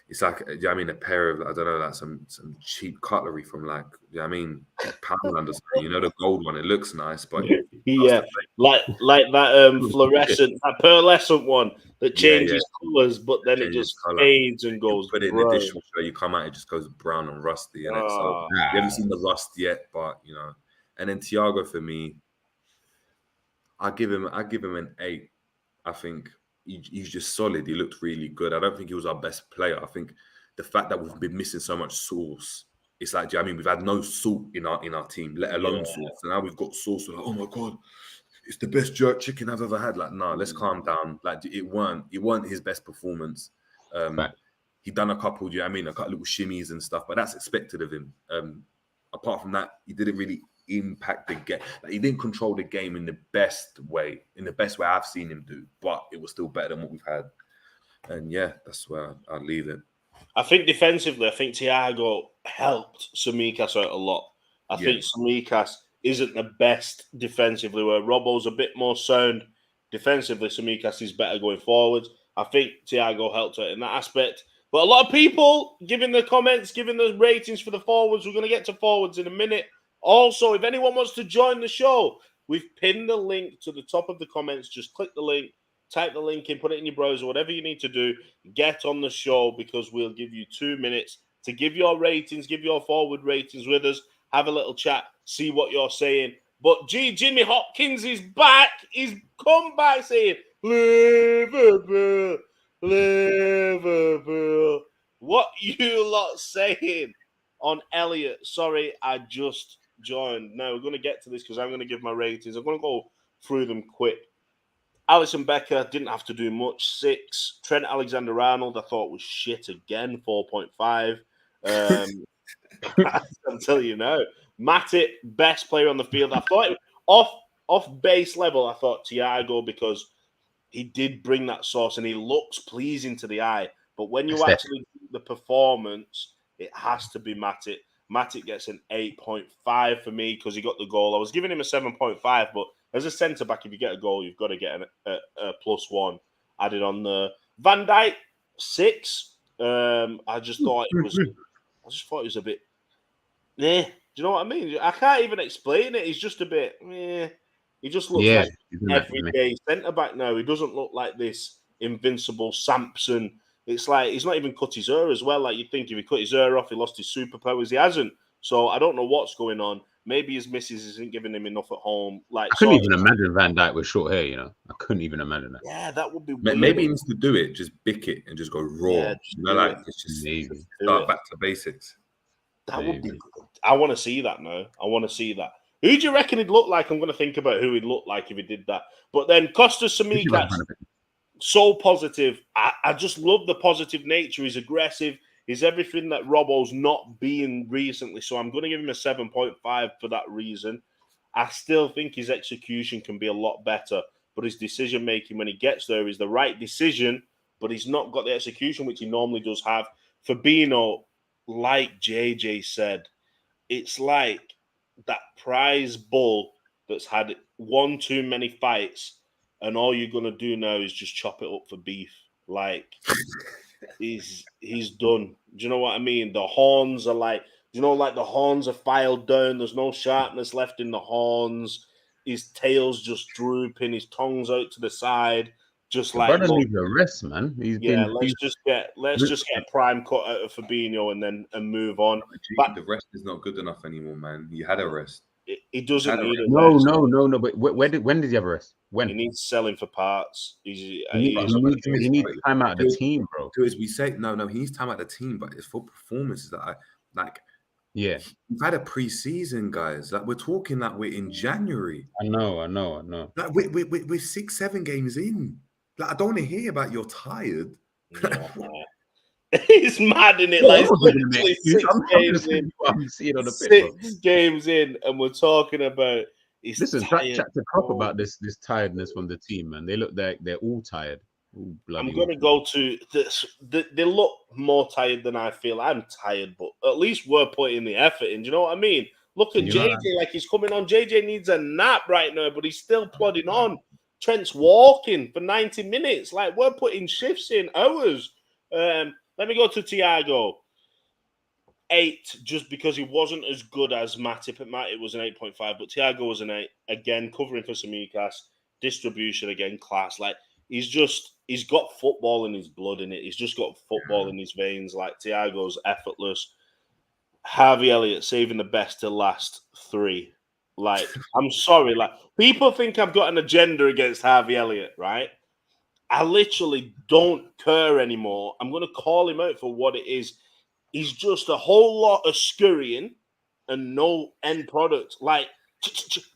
it's like, you know what I mean, a pair of, I don't know, like some cheap cutlery from like, you know what I mean, Poundland or something. You know, the gold one. It looks nice, but Yeah, like that fluorescent, that pearlescent one that changes colours, but then it just fades and goes. Put it in the dishwasher, you come out, it just goes brown and rusty, and so you haven't seen the rust yet, but you know. And then Thiago, for me, I give him an 8. I think he's just solid. He looked really good. I don't think he was our best player. I think the fact that we've been missing so much sauce, it's like, do you know what I mean, we've had no salt in our team, let alone sauce. And now we've got sauce. We're like, oh my god, it's the best jerk chicken I've ever had. Like, no, let's calm down. Like, it weren't his best performance. He done a couple, do you know what I mean, a couple little shimmies and stuff, but that's expected of him. Apart from that, he didn't really impact the game. Like, he didn't control the game in the best way I've seen him do, but it was still better than what we've had. And yeah, that's where I'll leave it. I think defensively, I think Thiago helped Tsimikas out a lot. I think Tsimikas isn't the best defensively, where Robbo's a bit more sound defensively. Tsimikas is better going forward. I think Thiago helped out in that aspect. But a lot of people giving the comments, giving the ratings for the forwards. We're going to get to forwards in a minute. Also, if anyone wants to join the show, we've pinned the link to the top of the comments. Just click the link, type the link in, put it in your browser, whatever you need to do. Get on the show, because we'll give you 2 minutes to give your ratings, give your forward ratings with us, have a little chat, see what you're saying. But Jimmy Hopkins is back. He's come back saying, Liverpool, Liverpool. What you lot saying on Elliot? Sorry, I just joined. Now, we're going to get to this because I'm going to give my ratings. I'm going to go through them quick. Alisson Becker didn't have to do much, 6. Trent Alexander-Arnold, I thought was shit again, 4.5. I'm telling you now. Matip, best player on the field. I thought off base level, I thought Thiago, because he did bring that sauce and he looks pleasing to the eye. But when you actually do the performance, it has to be Matip. Matip gets an 8.5 for me because he got the goal. I was giving him a 7.5, but as a centre-back, if you get a goal, you've got to get a +1 added on the Van Dijk, 6. I just thought it was a bit, do you know what I mean? I can't even explain it. He's just a bit, He just looks like everyday centre-back now. He doesn't look like this invincible Samson. It's like he's not even cut his hair as well. Like, you'd think if he cut his hair off, he lost his superpowers. He hasn't. So I don't know what's going on. Maybe his missus isn't giving him enough at home. Like, I couldn't even imagine Van Dijk with short hair, you know. I couldn't even imagine that. Yeah, that would be weird. Maybe he needs to do it, just bick it and just go raw. Yeah, it's just start back to basics. That would be good. I want to see that now. I want to see that. Who do you reckon he'd look like? I'm going to think about who he'd look like if he did that. But then Kostas Tsimikas, so positive. I just love the positive nature. He's aggressive. He's everything that Robbo's not being recently. So I'm going to give him a 7.5 for that reason. I still think his execution can be a lot better, but his decision-making when he gets there is the right decision, but he's not got the execution, which he normally does have. Fabinho, like JJ said, it's like that prize bull that's had one too many fights, and all you're going to do now is just chop it up for beef. Like, he's done. Do you know what I mean? The horns are like, the horns are filed down. There's no sharpness left in the horns. His tail's just drooping. His tongue's out to the side. Just like, brother needs a rest, man. Let's just get a prime cut out of Fabinho and move on. But the rest is not good enough anymore, man. He had a rest. He doesn't need a rest. No. But when did he have a rest? When? He needs selling for parts. He needs time out of the team, bro. As we say, no, he needs time out of the team, but it's for performances that yeah. We've had a pre-season, guys. Like, we're talking like we're in January. I know. Like, we're 6-7 games in. Like, I don't want to hear about you're tired. No. It's mad, isn't it? Like, six games in, and we're talking about. Listen, chat to Klopp about this tiredness from the team, man. They look like they're all tired. I'm going to go to this. They look more tired than I feel. I'm tired, but at least we're putting the effort in. Do you know what I mean? Look at JJ, like he's coming on. JJ needs a nap right now, but he's still plodding on. Trent's walking for 90 minutes. Like, we're putting shifts in, hours. Let me go to Thiago. 8, just because he wasn't as good as Matip. It was an 8.5, but Thiago was an 8. Again, covering for Samikas. Distribution, again, class. Like, he's got football in his blood in it. He's just got football in his veins. Like, Thiago's effortless. Harvey Elliott saving the best to last 3. Like, I'm sorry. Like, people think I've got an agenda against Harvey Elliott, right? I literally don't care anymore. I'm going to call him out for what it is. He's just a whole lot of scurrying and no end product. Like,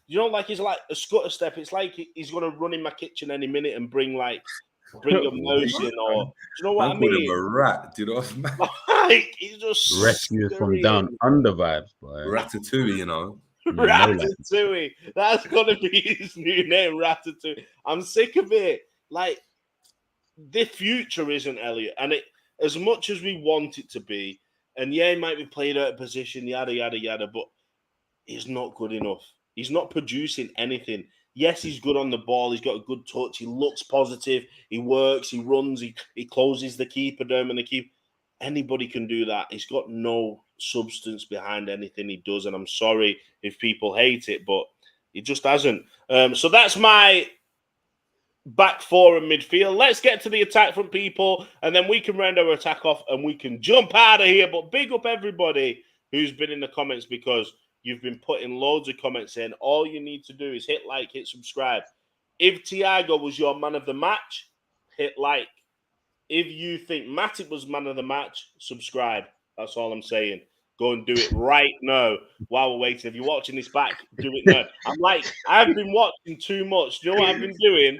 like he's like a scutter step. It's like he's going to run in my kitchen any minute and bring a mouse in, or do you know what I mean? Him a rat. Do you know what I mean? Like, he's just Rescue from down under vibes, boy. Ratatouille, you know. Ratatouille. That's going to be his new name, Ratatouille. I'm sick of it. Like, the future isn't Elliot, and as much as we want it to be, and yeah, he might be played out of position, yada, yada, yada, but he's not good enough. He's not producing anything. Yes, he's good on the ball. He's got a good touch. He looks positive. He works. He runs. He closes the keeper down, and the keeper. Anybody can do that. He's got no substance behind anything he does, and I'm sorry if people hate it, but he just hasn't. So that's my back 4 and midfield. Let's get to the attack from people, and then we can round our attack off and we can jump out of here. But big up everybody who's been in the comments, because you've been putting loads of comments in. All you need to do is hit like, hit subscribe. If Thiago was your man of the match, hit like. If you think Matip was man of the match, subscribe. That's all I'm saying. Go and do it right now while we're waiting. If you're watching this back, do it now. I've been watching too much. Do you know what I've been doing?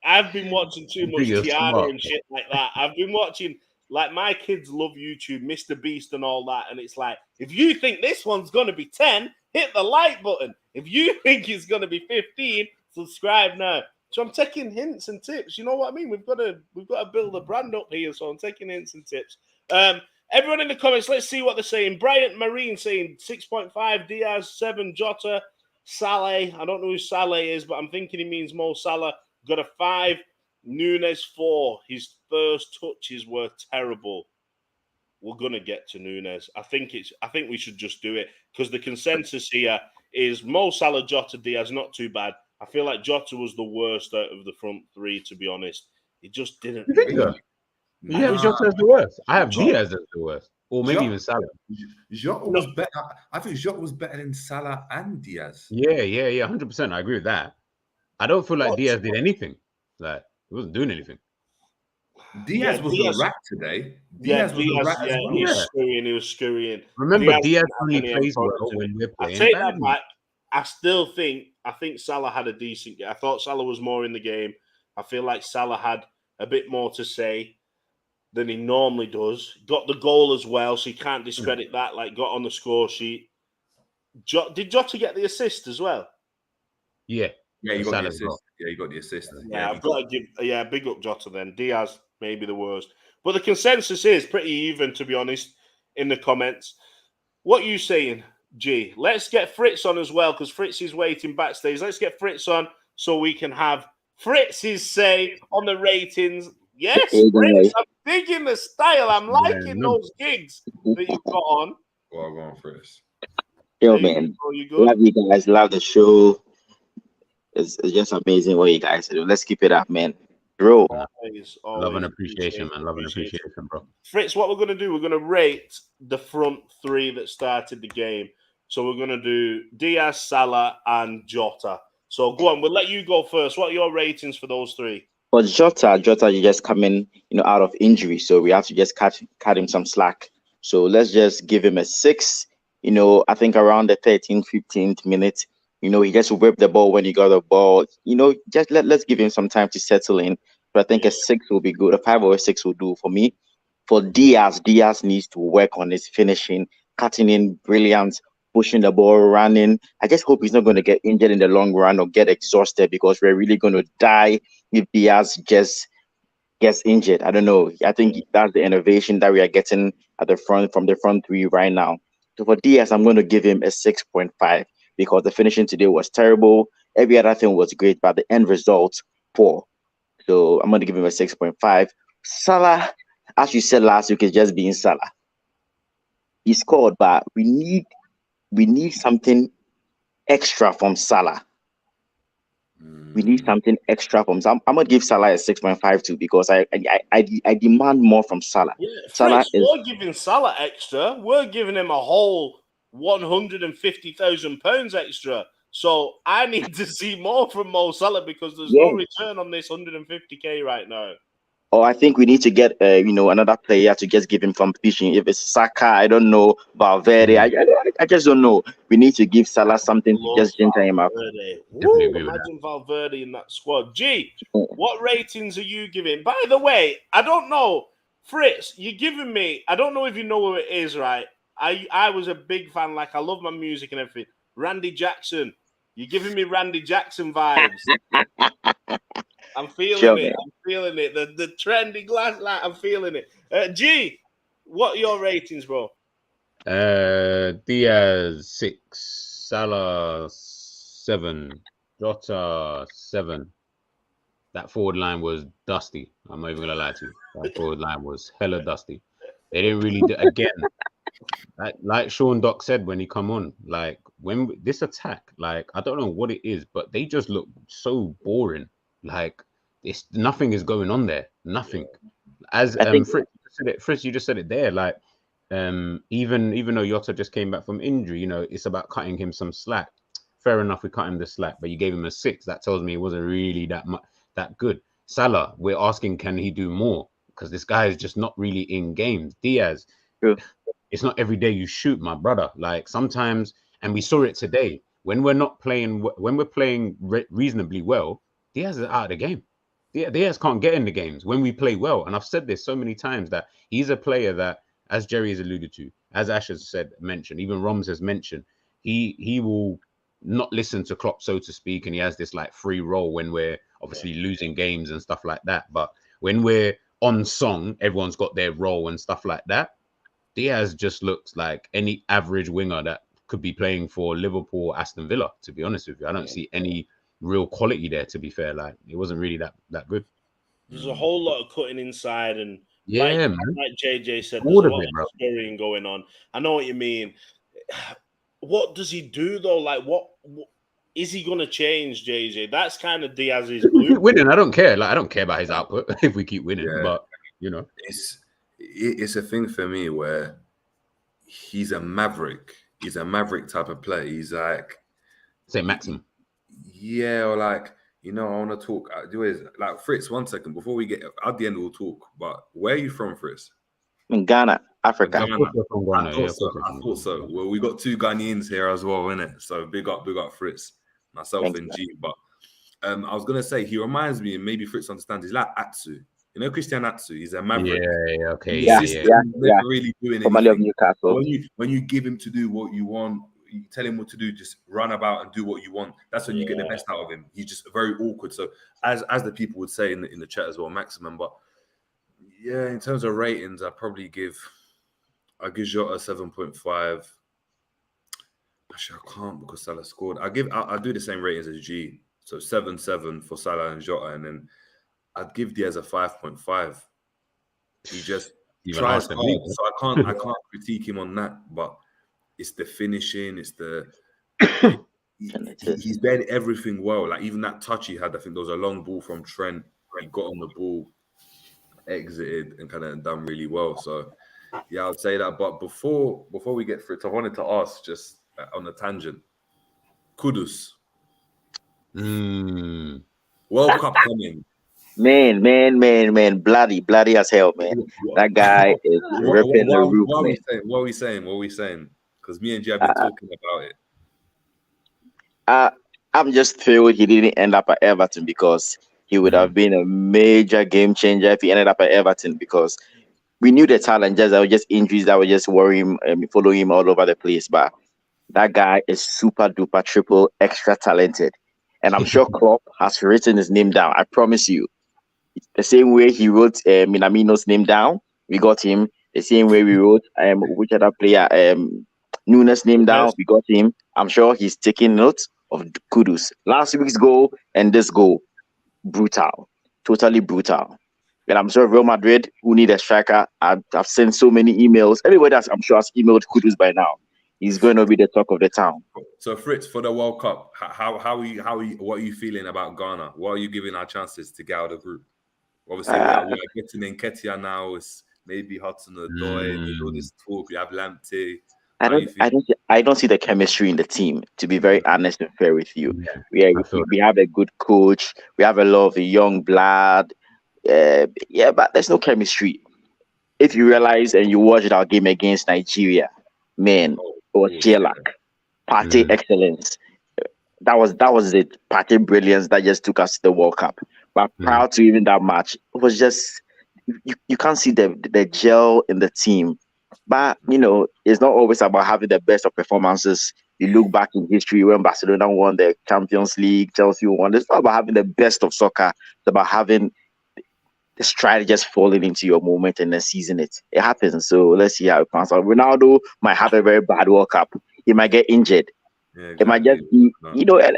I've been watching too much Tiana and shit like that. I've been watching, like, my kids love YouTube, Mr. Beast and all that. And it's like, if you think this one's going to be 10, hit the like button. If you think it's going to be 15, subscribe now. So I'm taking hints and tips. You know what I mean? We've got to build a brand up here. So I'm taking hints and tips. Everyone in the comments, let's see what they're saying. Bryant Marine saying 6.5, Diaz 7, Jota, Saleh. I don't know who Saleh is, but I'm thinking he means Mo Salah. Got a 5, Nunes 4. His first touches were terrible. We're gonna get to Nunes. I think we should just do it, because the consensus here is Mo Salah, Jota, Diaz. Not too bad. I feel like Jota was the worst out of the front 3, to be honest. He just didn't. You have Jota as the worst. I have Diaz as the worst, or maybe even Salah. Jota was better. I think Jota was better than Salah and Diaz. Yeah, 100%. I agree with that. I don't feel like Diaz did anything. Like, he wasn't doing anything. Diaz was the rat today. Diaz was the rat as well. He was scurrying. Remember, Diaz only plays well when we're playing. I take that back. I think Salah had a decent game. I thought Salah was more in the game. I feel like Salah had a bit more to say than he normally does. Got the goal as well, so you can't discredit that. Like, got on the score sheet. Did Jota get the assist as well? Yeah. Yeah, you got the assist. Yeah, you got the assist. Yeah, I've got to give. Big up Jota then. Diaz maybe the worst, but the consensus is pretty even, to be honest. In the comments, what are you saying, G? Let's get Fritz on as well, because Fritz is waiting backstage. Let's get Fritz on so we can have Fritz's say on the ratings. Yes, Fritz, I'm digging the style. I'm liking those gigs that you've got on. Well, go on, Fritz. Yo, man. Love you guys. Love the show. It's just amazing what you guys do. Let's keep it up, man. Bro. Always love and appreciation, man. Love and appreciation, bro. Fritz, what we're going to do, we're going to rate the front 3 that started the game. So we're going to do Diaz, Salah, and Jota. So go on, we'll let you go first. What are your ratings for those 3? For Jota, you just coming, out of injury. So we have to just cut him some slack. So let's just give him a 6. I think around the 13th, 15th minute. He just whipped the ball when he got the ball. Just let's give him some time to settle in. But I think a 6 will be good. A 5 or a 6 will do for me. For Diaz needs to work on his finishing, cutting in brilliant, pushing the ball, running. I just hope he's not going to get injured in the long run or get exhausted, because we're really going to die if Diaz just gets injured. I don't know. I think that's the innovation that we are getting at the front from the front 3 right now. So for Diaz, I'm going to give him a 6.5. because the finishing today was terrible. Every other thing was great, but the end result, poor. So I'm going to give him a 6.5. Salah, as you said last week, it's just being Salah. He scored, but we need something extra from Salah. We need something extra from Salah. I'm gonna give Salah a 6.52 because I demand more from Salah. Yeah, Salah Fritz, we're giving Salah extra. We're giving him a whole £150,000 extra. So I need to see more from Mo Salah because there's no return on this 150k right now. Or I think we need to get another player to just give him competition. If it's Saka, I don't know, Valverde, I just don't know. We need to give Salah something to just ginger him up. Woo, imagine Valverde in that squad. G, what ratings are you giving? By the way, I don't know, Fritz, you're giving me, I don't know if you know who it is, right? I was a big fan, like I love my music and everything. Randy Jackson. You're giving me Randy Jackson vibes. I'm feeling it. I'm feeling it. The trendy glass light. I'm feeling it. G, what are your ratings, bro? Diaz 6, Salah 7, Jota 7. That forward line was dusty. I'm not even gonna lie to you. That forward line was hella dusty. They didn't really do again. Like Sean Doc said when he come on, like when this attack, like I don't know what it is, but they just look so boring. Like it's nothing is going on there. Nothing. As Fritz, you just said it there. Like even though Jota just came back from injury, it's about cutting him some slack. Fair enough, we cut him the slack, but you gave him a 6. That tells me it wasn't really that good. Salah, we're asking, can he do more? Because this guy is just not really in games. Diaz, it's not every day you shoot, my brother. Like sometimes, and we saw it today when we're not playing, when we're playing reasonably well, Diaz is out of the game. Diaz can't get in the games when we play well. And I've said this so many times that he's a player that, as Jerry has alluded to, as Ash has mentioned, even Roms has mentioned, he will not listen to Klopp, so to speak, and he has this like free role when we're obviously losing games and stuff like that. But when we're on song, everyone's got their role and stuff like that. Diaz just looks like any average winger that could be playing for Liverpool or Aston Villa, to be honest with you. I don't see any real quality there, to be fair. Like it wasn't really that good. There's a whole lot of cutting inside and like JJ said, there's a lot of scurrying going on. I know what you mean. What does he do though? Like what is he gonna change, JJ? That's kind of Diaz's blue. Winning, I don't care. Like I don't care about his output if we keep winning, but it's a thing for me where he's a maverick. He's a maverick type of player. He's like say Maxim. Yeah, or like I want to talk. Like Fritz. 1 second before we get at the end, we'll talk. But where are you from, Fritz? In Ghana, Africa. I thought so. Well, we got 2 Ghanaians here as well, innit? So big up Fritz, myself and G. But I was gonna say he reminds me, and maybe Fritz understands. He's like Atsu. Christian Atsu. He's a maverick. Yeah. Okay. Never really doing anything. Of Newcastle. When you give him to do what you want, you tell him what to do, just run about and do what you want. That's when you get the best out of him. He's just very awkward. So as the people would say in the chat as well, maximum. But yeah, in terms of ratings, I give Jota 7.5. Actually, I can't because Salah scored. I do the same ratings as G. So 7 for Salah and Jota, and then I'd give Diaz a 5.5. He just tries hard, so I can't critique him on that. But it's the finishing, it's the he's done everything well. Like even that touch he had, I think there was a long ball from Trent. He got on the ball, exited, and kind of done really well. So yeah, I would say that. But before we get through it, I wanted to ask just on a tangent. Kudus. World Cup coming. Man, bloody as hell, man. That guy is ripping the roof. What are we saying? Because me and G have been talking about it. I'm just thrilled he didn't end up at Everton because he would have been a major game changer if he ended up at Everton because we knew the talent, there were just injuries that were just worrying him, following him all over the place. But that guy is super duper triple extra talented. And I'm sure Klopp has written his name down. I promise you. The same way he wrote Minamino's name down, we got him. The same way we wrote which other player, Nunes' name down, we got him. I'm sure he's taking notes of Kudus. Last week's goal and this goal, brutal, totally brutal. And I'm sure Real Madrid, who need a striker, I've sent so many emails. Everybody that's I'm sure has emailed Kudus by now. He's going to be the talk of the town. So Fritz, for the World Cup, what are you feeling about Ghana? What are you giving our chances to get out of the group? Obviously, we are getting in Ketia now. It's maybe Hudson Odoi. There's all this talk. We have Lamptey. I don't see the chemistry in the team, to be very honest and fair with you. We have a good coach. We have a lot of young blood. But there's no chemistry. If you realize and you watched our game against Nigeria, man, it was Jelak. Party excellence. That was it. Party brilliance that just took us to the World Cup. But prior to even that match, it was just you can't see the gel in the team. But it's not always about having the best of performances. You look back in history when Barcelona won the Champions League, Chelsea won. It's not about having the best of soccer. It's about having the stride just falling into your moment and then seizing it. It happens. So let's see how it pans out. Ronaldo might have a very bad World Cup. He might get injured. Yeah, exactly. It might just be,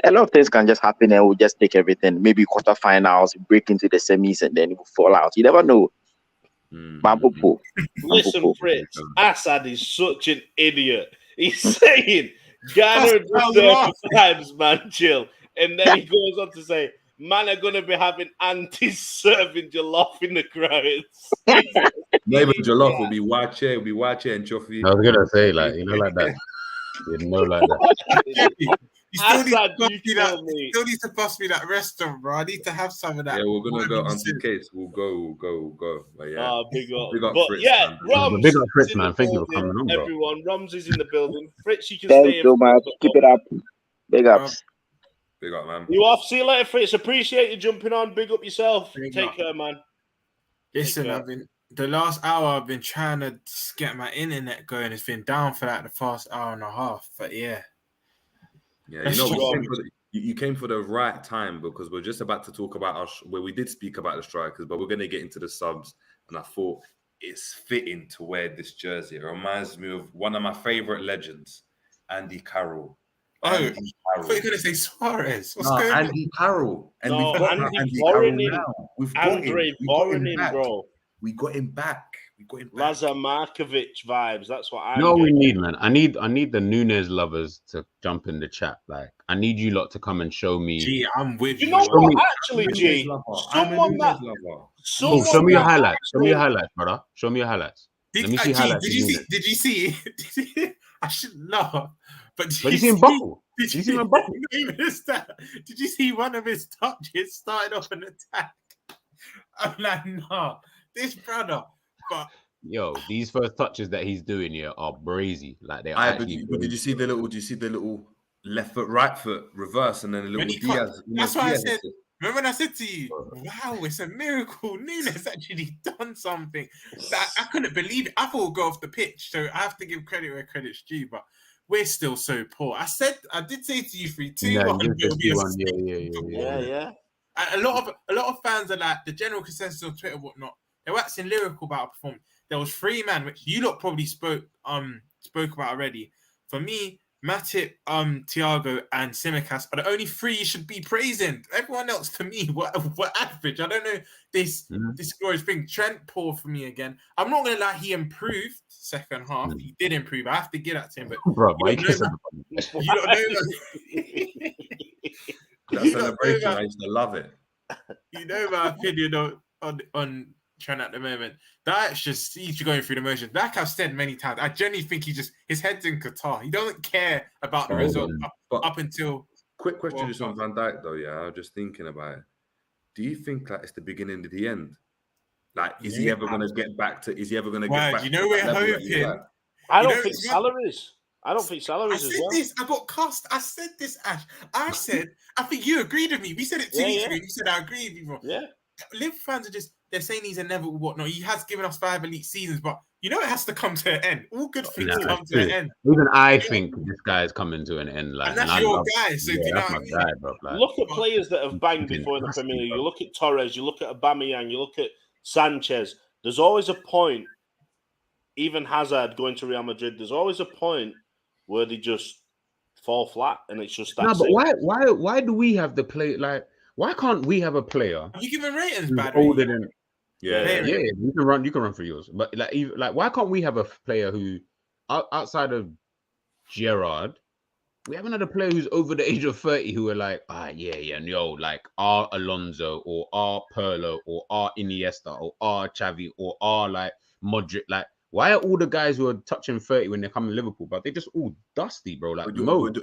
a lot of things can just happen and we'll just take everything. Maybe quarterfinals, break into the semis, and then it will fall out. You never know. Listen, Fritz, Assad is such an idiot. He's saying Ghana deserve vibes, man, chill. And then he goes on to say, man are going to be having aunties serving jollof in the crowds. Maybe jollof will be wache and chofi. I was going to say, like that. Like that. You still need to bust me that restaurant, bro. I need to have some of that. Yeah, we're gonna go Auntie Case. We'll go. But yeah, big up Fritz, yeah, Roms. Big up Fritz, man. Thank you for coming on, bro. Everyone, Roms is in the building. Fritz, you can Thank stay. you, man. Keep it up. Big ups. Big up, man. You off? See you later, Fritz. Appreciate you jumping on. Big up yourself. Take care, man. Listen, the last hour I've been trying to get my internet going. It's been down for like the past hour and a half. But yeah. Yeah, you came for the right time because we're just about to talk about where we did speak about the strikers, but we're going to get into the subs. And I thought it's fitting to wear this jersey. It reminds me of one of my favorite legends, Andy Carroll. I thought you were going to say Suarez. What's going on? Andy Carroll. And we've got Andy Voronin now. Andre Voronin, bro. We got him back. Lazar Markovic vibes. That's what I. We need, man. I need the Nunes lovers to jump in the chat. Like, I need you lot to come and show me. Gee, I'm with you. You know what? Actually, G, show me your highlights. Show me your highlights, brother. Show me your highlights. Let me see highlights. Did you see? I shouldn't laugh, but did you see him buckle? Did you see him buckle? Did you see one of his touches started off an attack? I'm like, nah, this brother. But these first touches that he's doing here are brazy. Like they're did you see the little left foot, right foot reverse, and then a little Diaz? That's why I said. Remember when I said to you, "Wow, it's a miracle! Nunes actually done something." I couldn't believe it. I thought we'll go off the pitch, so I have to give credit where credit's due. But we're still so poor. I did say to you 3-2. Yeah. A lot of fans are like the general consensus on Twitter, whatnot. They're waxing lyrical about our performance. There was 3 men, which you lot probably spoke about already. For me, Matip, Thiago, and Tsimikas are the only 3 you should be praising. Everyone else, to me, what average. I don't know this glorious thing. Trent, poor for me again. I'm not gonna lie, he improved second half. He did improve. I have to give that to him. But bro, you don't know that celebration, I used to love it. You know my opinion on Trent at the moment. That's just he's going through the motions. Like I've said many times, I genuinely think his head's in Qatar. He doesn't care about the result up until. Quick question just on Van Dijk though. Yeah, I was just thinking about it. Do you think like it's the beginning of the end? Like, is he ever going to get back to? Is he ever going to get back? You know, we're hoping. I don't think Salah is. I don't think Salah is as well. I got cast. I said this, Ash. I said, I think you agreed with me. We said it 2 weeks ago. You said I agree with you, bro. Yeah. Liverpool fans are just, they're saying he's inevitable, whatnot. He has given us 5 elite seasons, but you know it has to come to an end. All good things come to an end. Even I think this guy is coming to an end. Like, and that's your guy, so you know what I mean? Guy, bro, like, look at players that have banged before in the Premier League. You look at Torres, you look at Aubameyang, you look at Sanchez. There's always a point, even Hazard going to Real Madrid, there's always a point where they just fall flat, and it's just that. No, but why do we have the play? Like, why can't we have a player? Are you giving ratings, bad? Older than Yeah, you can run for yours. But like, even, like, why can't we have a player who, outside of Gerrard, we haven't had a player who's over the age of 30 who are like, like our Alonso or our Pirlo or our Iniesta or our Xavi or our like Modric. Like, why are all the guys who are touching 30 when they come in Liverpool, but they're just all dusty, bro? Like, But you know what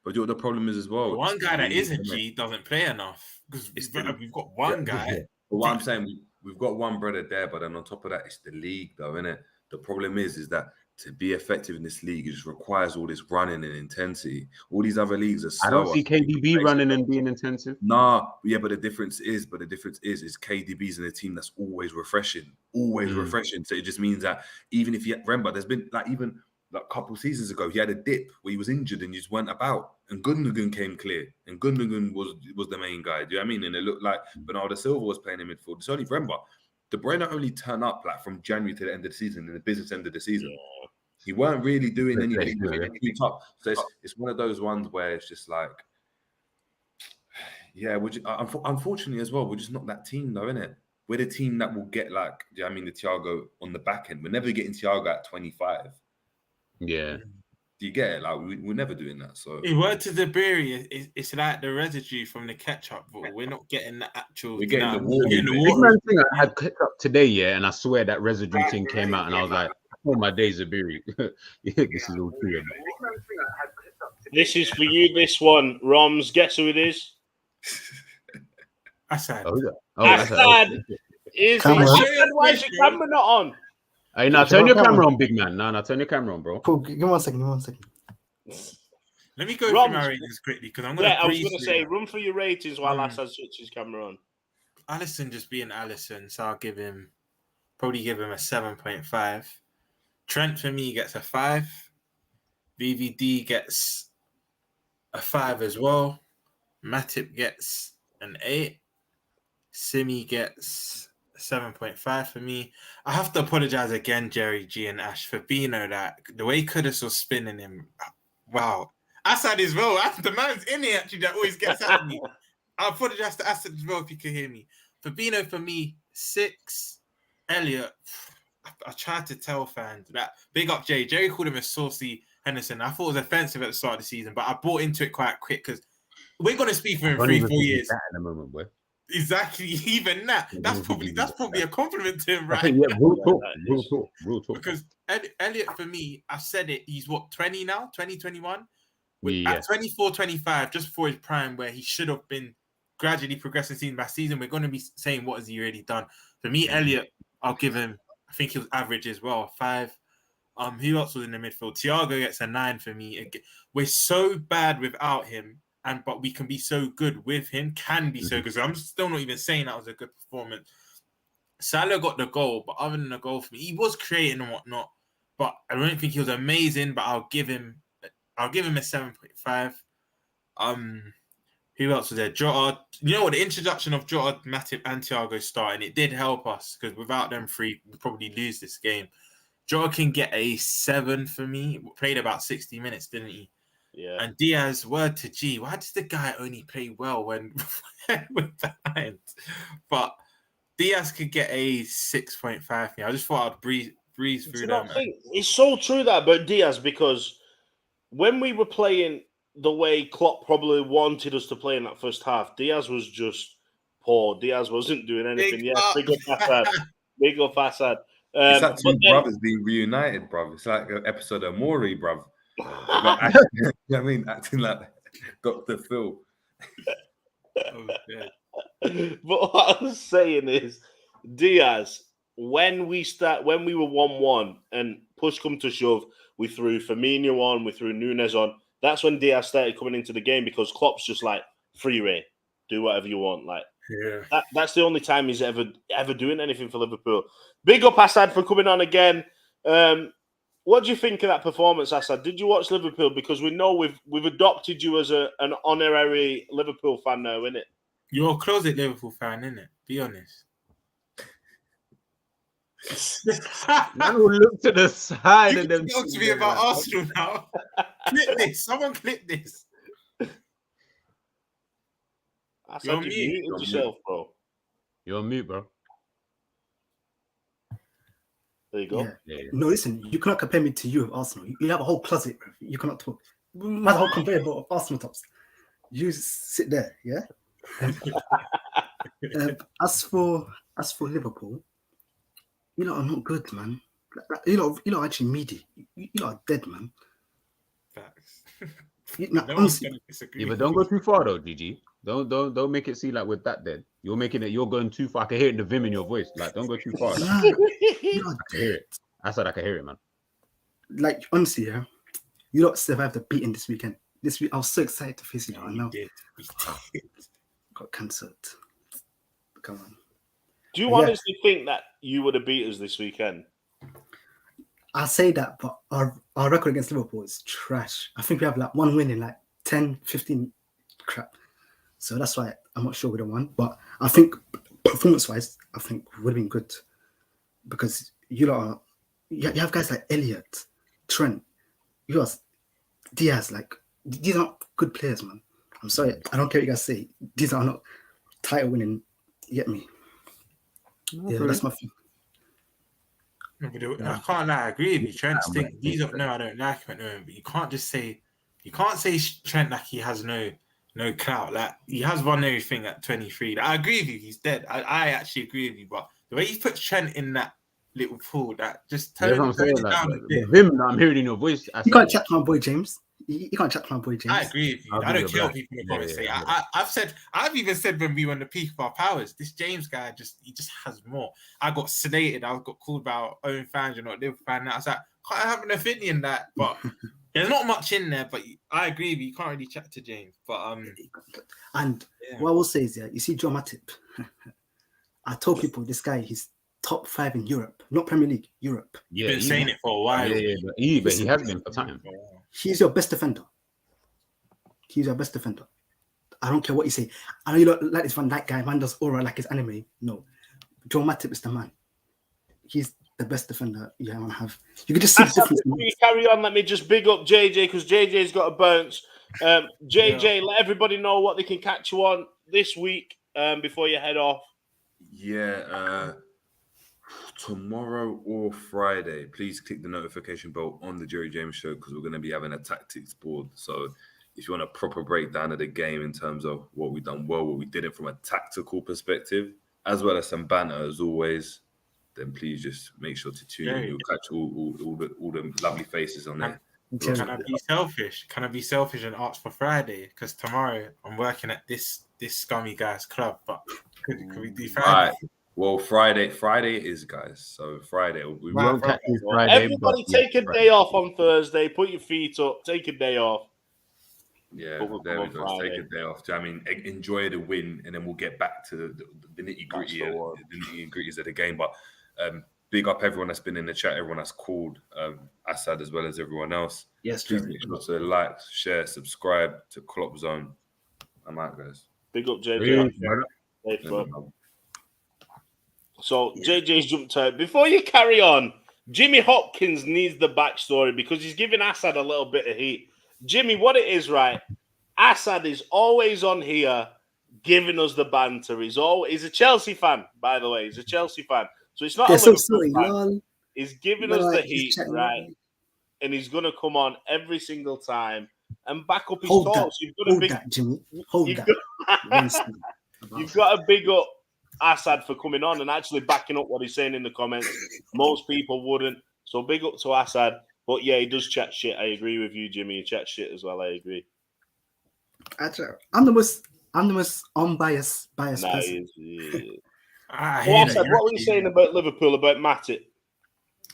the problem is as well? The one It's guy that league, isn't isn't it? G doesn't play enough because It's we've got one guy. But what I'm saying, we've got one brother there, but then on top of that, it's the league, though, innit? The problem is that to be effective in this league, it just requires all this running and intensity. All these other leagues are slower. I don't see KDB running and being intensive. Nah, yeah, but the difference is KDB's in a team that's always refreshing. So it just means that even if you remember, there's been like even like a couple seasons ago, he had a dip where he was injured and he just went about, and Gundogan came clear, and Gundogan was the main guy. Do you know what I mean? And it looked like Bernardo Silva was playing in midfield. It's only remember, De Bruyne only turned up like from January to the end of the season, in the business end of the season. Yeah. He weren't really doing anything. So it's one of those ones where it's just like, yeah, unfortunately as well, we're just not that team though, innit? We're the team that will get like, do you know what I mean, the Thiago on the back end. We're never getting Thiago at 25. Yeah. Do you get it? Like, we're never doing that. So in word to the berry, it's like the residue from the ketchup, but we're not getting the actual. We're getting the water. We're getting the Big water. man thing I had ketchup today, yeah, and I swear that residue thing came out, and I was like, "Oh my days of berry." This is all true. This is for you. This one, Roms. Guess who it is? Assad. Assad. Why is your camera not on? Hey, now turn your camera on, big man. Now turn your camera on, bro. Cool. Give me 1 second. Let me go through my ratings quickly because I'm going to. I was going to say, run for your ratings while Assad switches his camera on. Alisson just being Alisson, so I'll probably give him a 7.5. Trent for me gets a 5. VVD gets a 5 as well. Matip gets an 8. Simi gets 7.5 for me. I have to apologize again, Jerry G and Ash, for Bino, that the way Kudus was spinning him. Wow. Assad as well. The man's in here actually that always gets at me. I apologize to Assad as well if you can hear me. Fabinho for me, 6. Elliot, I tried to tell fans that big up Jay. Jerry called him a saucy Henderson. I thought it was offensive at the start of the season, but I bought into it quite quick because we're going to speak for him 3-4 years. That in a moment, boy. Exactly, even that. That's probably a compliment to him, right? Yeah, real talk. Because Elliot, for me, I said it. He's what, 20 now? 2021? At 24, 25, just before his prime, where he should have been gradually progressing season by season. We're going to be saying, what has he already done? For me, Elliot, I'll give him, I think he was average as well, 5. Who else was in the midfield? Thiago gets a 9 for me. We're so bad without him, but we can be so good with him, can be so good. So I'm still not even saying that was a good performance. Salah got the goal, but other than the goal for me, he was creating and whatnot, but I don't think he was amazing, but I'll give him a 7.5. Who else was there? Jota. You know what? The introduction of Jota, Matip, and Thiago starting, it did help us because without them three, we'd probably lose this game. Jota can get a 7 for me. Played about 60 minutes, didn't he? Yeah. And Diaz, word to G. Why does the guy only play well when we're behind? But Diaz could get a 6.5 for me. I just thought I'd breeze through them. It's so true that about Diaz, because when we were playing the way Klopp probably wanted us to play in that first half, Diaz was just poor. Diaz wasn't doing anything. Big up Assad. Big up Assad. It's like two brothers being reunited, bruv. It's like an episode of Maury, bruv. You know what I mean? Acting like Dr. Phil. But what I was saying is, Diaz, when we were 1-1 and push come to shove, we threw Firmino on, we threw Nunes on. That's when Diaz started coming into the game, because Klopp's just like, free reign, do whatever you want. Like, that's the only time he's ever doing anything for Liverpool. Big up Assad for coming on again. What do you think of that performance, Assad? Did you watch Liverpool? Because we know we've adopted you as an honorary Liverpool fan now, innit? You're a closet Liverpool fan, innit? Be honest. Man will look to the side and then talk to me about Arsenal now. Clip this. Someone clip this. You're muted yourself, bro. You're on mute, bro. There you go. Yeah. Yeah. No, listen, you cannot compare me to you with Arsenal. You have a whole closet, bro. You cannot talk. My whole conveyor belt of Arsenal tops. You sit there, yeah. As for Liverpool, you lot are not good, man. You lot are actually meaty. You lot are dead, man. Facts. No, one's honestly, gonna disagree Yeah, but with don't you. go too far though, GG. Don't make it seem like we're that dead. You're making it. You're going too far. I can hear it in the vim in your voice. Like, don't go too far. Like, nah, you lot I can hear it. I said I can hear it, man. like honestly, yeah. You lot survived the beating this weekend. This week, I was so excited to face it. I know. We did. Got cancelled. Come on. Do you Yeah. honestly think that you would have beat us this weekend? I say that, but our record against Liverpool is trash. I think we have like one win in like 10, 15 crap. So that's why I'm not sure we don't won. But I think performance-wise, I think we would have been good. Because you have guys like Elliott, Trent, Diaz, like these aren't good players, man. I'm sorry, I don't care what you guys say. These are not title winning. You get me? Yeah, that's my thing. No, but I can't lie. I agree with you. Trent's Yeah, thing. These are no, I don't like him at the moment. But you can't say Trent like he has no clout. Like he has won everything at 23. Like, I agree with you. He's dead. I actually agree with you. But the way he puts Trent in that little pool, that just That's what I'm turns saying. it Like, down a the bit. vim that I'm hearing in your voice. You can't chat to my boy James. You can't chat to my boy James. I agree with you. I'll I give don't you care a what people in the yeah, comments say. yeah. I've even said when we were on the peak of our powers, this James guy he just has more. I got sedated. I got called by our own fans. You're not a Liverpool fan. I was like, can't have an opinion that, but there's not much in there. But I agree with you. You can't really chat to James. But And yeah. what I will say is, yeah, you see John Matip. I told people this guy, he's top 5 in Europe, not Premier League, Europe. Yeah, been saying it for a while. Yeah, but he has been for time. He's your best defender. He's your best defender. I don't care what you say. I know you don't like this Van Dijk guy, man does aura like his anime. No. John Matip is the man. He's the best defender you want to have. You can just see the difference. Before you carry on, let me just big up JJ because JJ's got a bounce. JJ, let everybody know what they can catch you on this week before you head off. Yeah, tomorrow or Friday, please click the notification bell on the Jerry James Show because we're going to be having a tactics board. So if you want a proper breakdown of the game in terms of what we've done well, what we didn't from a tactical perspective, as well as some banter as always, then please just make sure to tune in. You'll catch all the lovely faces on there. Can I be selfish? Can I be selfish and ask for Friday? Because tomorrow I'm working at this scummy guy's club. But could we do Friday? All right. Well, Friday is, guys. So Friday we won't catch you Friday. Everybody take a day off on Thursday. Put your feet up. Take a day off. Yeah, But we'll there come we on go. Friday. Take a day off. I mean, enjoy the win, and then we'll get back to the nitty gritty, That's the one. the nitty gritties of the game. But big up everyone that's been in the chat, everyone that's called, Assad as well as everyone else. Yes, Please Jerry. make sure to like, share, subscribe to Kloppzone. I'm out, guys. Big up JJ. Yeah, Safe, bro. So JJ's jumped out. Before you carry on, Jimmy Hopkins needs the backstory because he's giving Assad a little bit of heat. Jimmy, what it is, right? Assad is always on here giving us the banter. He's a Chelsea fan, by the way. He's a Chelsea fan. So it's not Yeah, a so Liverpool sorry, fan. lol. He's giving Lol, us the he's heat, chatting, right? lol. And he's going to come on every single time and back up his Hold that. thoughts. Hold that, Jimmy. Hold you've that. One second. You've got to big up Assad for coming on and actually backing up what he's saying in the comments. Most people wouldn't. So big up to Assad. But yeah, he does chat shit. I agree with you, Jimmy. He chats shit as well. I agree. I'm the most unbiased Nah, person. he is. I So hear Assad, that. what were you saying about Liverpool, about Matip?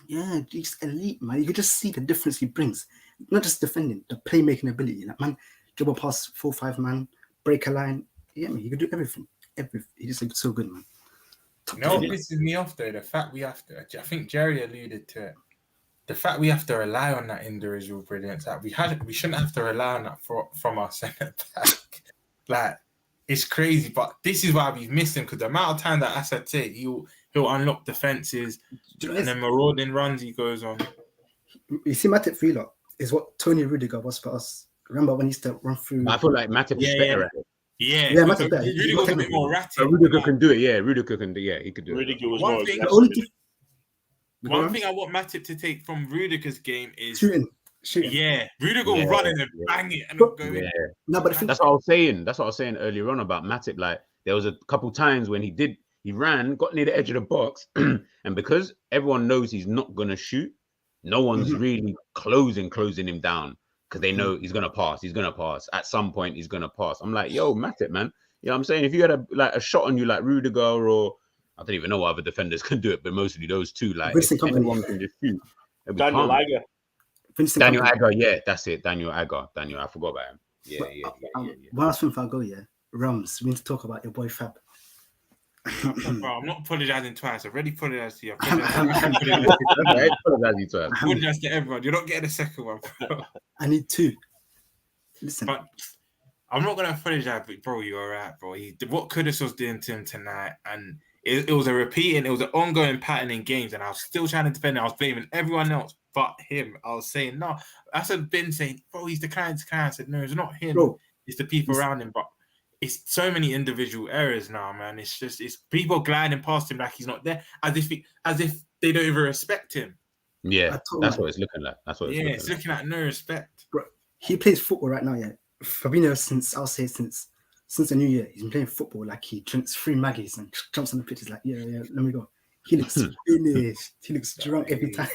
Yeah, he's elite, man. You can just see the difference he brings. Not just defending, the playmaking ability. Like, man, dribble past 4-5 man, break a line. Yeah, man, you can do everything. He just looks so good, man. You know what pisses me off though? The fact we have to. I think Jerry alluded to it. The fact we have to rely on that individual brilliance. Like we shouldn't have to rely on that from our centre back. Like it's crazy, but this is why we've missed him because the amount of time that Assad take, he'll unlock defenses and then marauding runs he goes on. You see, Matip Freelock is what Tony Rudiger was for us. Remember when he used to run through? I feel like Matip is better at it. Yeah, Matip better. Rudiger's a bit more ratty. Rudiger can do it. Yeah, Rudiger can do. Yeah, he could do Rudiger it. was One more thing- The only aggressive. One thing I want Matip to take from Rudiger's game is shooting. Yeah, Rudiger will Yeah, run in and yeah. bang it and it'll go in. Yeah, No, but I think that's what I was saying. That's what I was saying earlier on about Matip. Like there was a couple times when he ran, got near the edge of the box, and because everyone knows he's not gonna shoot, no one's really closing him down because they know he's gonna pass. He's gonna pass at some point. He's gonna pass. I'm like, yo, Matip, man. You know what I'm saying? If you had a shot on you like Rudiger or I don't even know what other defenders can do it, but mostly those two, like if anyone can just shoot. Daniel Agger. Daniel Agger, yeah, that's it. Daniel Agger. I forgot about him. Yeah. One last thing before I go, Rams, we need to talk about your boy Fab. Bro, I'm not apologizing twice. I've already apologized to you. I apologize to everyone. You're not getting a second one, bro. I need two. Listen. But I'm not gonna apologize, but bro, you're alright, bro. What Kudus was doing to him tonight, and it was an ongoing pattern in games, and I was still trying to defend it. I was blaming everyone else but him. I was saying, no, that's what I've been saying, bro, he's the kind. I said, no, it's not him. Bro, it's the people around him. But it's so many individual errors now, man. It's people gliding past him like he's not there, as if they don't even respect him. Yeah, that's what it's looking like. It's looking like no respect. Bro, he plays football right now, yeah. Fabinho, since the new year, he's been playing football like he drinks 3 Maggies and jumps on the pitch. He's like, yeah, let me go. He looks finished. He looks drunk every time.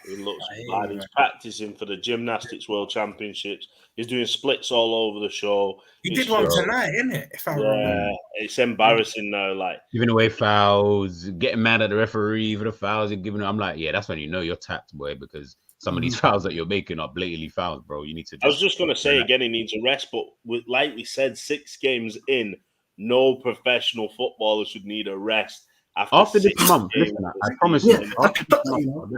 He looks bad. He's practicing for the Gymnastics World Championships. He's doing splits all over the show. He did one tonight, innit? If I remember. It's embarrassing now. Like giving away fouls, getting mad at the referee for the fouls you're giving. I'm like, yeah, that's when you know you're tapped, boy, because some of these fouls that you're making are blatantly fouls, bro. You need to. I was just going to say again, he needs a rest, but like we said, 6 games in, no professional footballer should need a rest after this month. Listen, I promise you, after this month,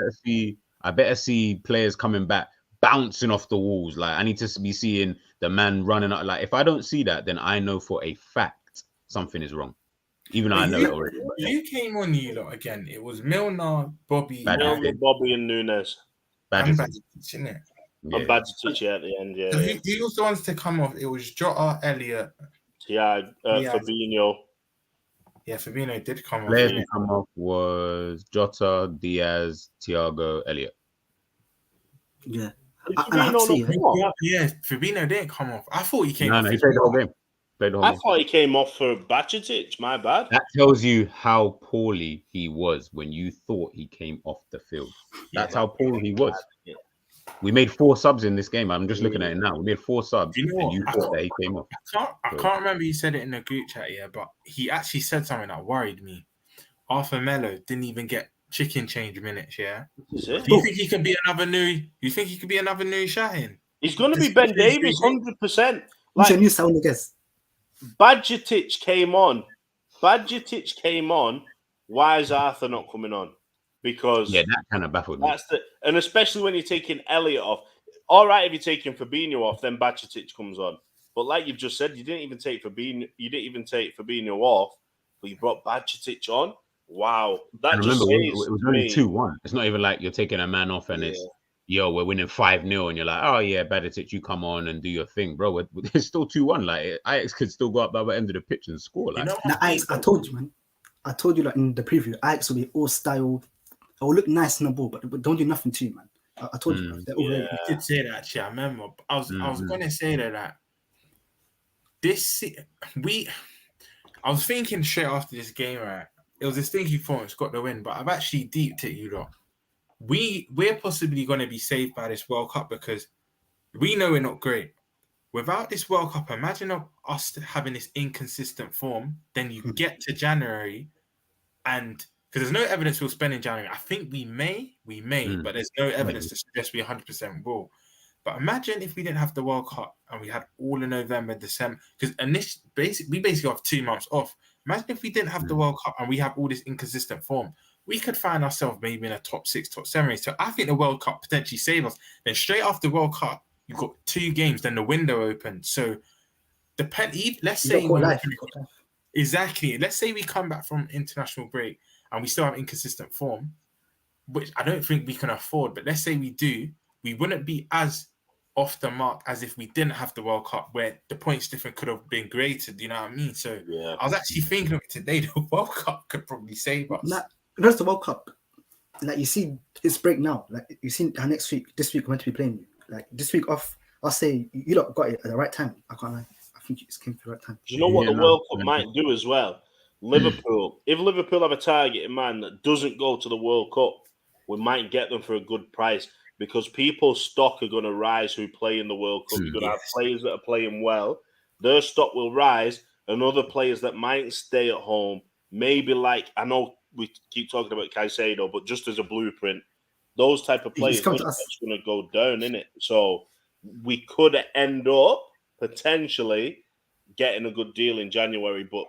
I better see players coming back, bouncing off the walls. Like I need to be seeing the man running out. Like if I don't see that, then I know for a fact something is wrong. Even though I know it already. You came on you lot again. It was Milner, Bobby, and Nunes. And Bajcetic, at the end, yeah. So who was the ones to come off? It was Jota, Elliott, Fabinho. Yeah, Fabinho did come off. Players to come off was Jota, Diaz, Thiago, Elliott. Yeah. Fabinho didn't come off. I thought he came off. No, he played the whole game. I thought he came off for Bajcetic. My bad. That tells you how poorly he was when you thought he came off the field. That's how poor he was. Yeah. We made 4 subs in this game. I'm just looking at it now. We made 4 subs, and you thought that he came off. I can't remember you said it in the group chat, but he actually said something that worried me. Arthur Melo didn't even get chicken change minutes. Yeah. Do you think he could be another new? You think he could be another new Shahin? He's going to be Ben Davies, 100%. Like a new sound, I guess. Bajcetic came on. Why is Arthur not coming on? Because that kind of baffled me. And especially when you're taking Elliott off. All right, if you're taking Fabinho off, then Bajcetic comes on. But like you've just said, you didn't even take Fabinho off, but you brought Bajcetic on. Wow, that just remember it was only 2-1. It's not even like you're taking a man off and it's we're winning 5-0 and you're like, oh yeah, Bajcetic, you come on and do your thing, bro. It's still 2-1. Like Ajax could still go up by the end of the pitch and score. Like Ajax, I told you, man. I told you like in the preview, Ajax will be all style. It will look nice on the ball, but don't do nothing to you, man. I told you. You did say that, actually. I remember. I was going to say that I was thinking straight after this game, right? It was a stinky performance, got the win, but I've actually deeped it, you lot. We're possibly going to be saved by this World Cup because we know we're not great. Without this World Cup, imagine us having this inconsistent form. Then you get to January, and because there's no evidence we'll spend in January. I think we may, but there's no evidence to suggest we 100% will. But imagine if we didn't have the World Cup and we had all in November, December, because we basically have 2 months off. Imagine if we didn't have the World Cup and we have all this inconsistent form. We could find ourselves maybe in a top 6, top 7 race. So I think the World Cup potentially save us. Then straight after the World Cup, you've got 2 games, then the window opens. So let's say let's say we come back from international break and we still have inconsistent form, which I don't think we can afford. But let's say we do, we wouldn't be as off the mark as if we didn't have the World Cup, where the points difference could have been greater. Do you know what I mean? So I was actually thinking of it today. The World Cup could probably save us. That's the World Cup. like you see this break now. Like you see our this week we're meant to be playing. Like this week off, I'll say you lot got it at the right time. I can't lie. I think it just came at the right time. Do you know what Yeah, the no, World Cup might do as well? Liverpool, if Liverpool have a target in mind that doesn't go to the World Cup, we might get them for a good price because people's stock are going to rise who play in the World Cup. You're going to have players that are playing well. Their stock will rise, and other players that might stay at home, maybe like, I know we keep talking about Caicedo, but just as a blueprint, those type of players come are to us. going to go down, innit? So we could end up potentially getting a good deal in January, but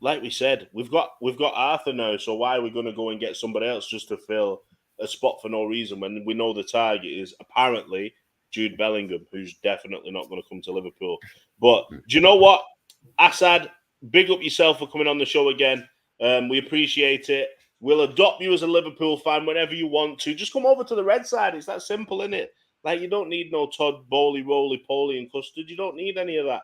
like we said, we've got Arthur now, so why are we going to go and get somebody else just to fill a spot for no reason when we know the target is apparently Jude Bellingham, who's definitely not going to come to Liverpool? But do you know what, Assad, big up yourself for coming on the show again. We appreciate it. We'll adopt you as a Liverpool fan whenever you want to. Just come over to the red side. It's that simple, isn't it? Like, you don't need no Todd Bowley, Roly Poly and custard. You don't need any of that.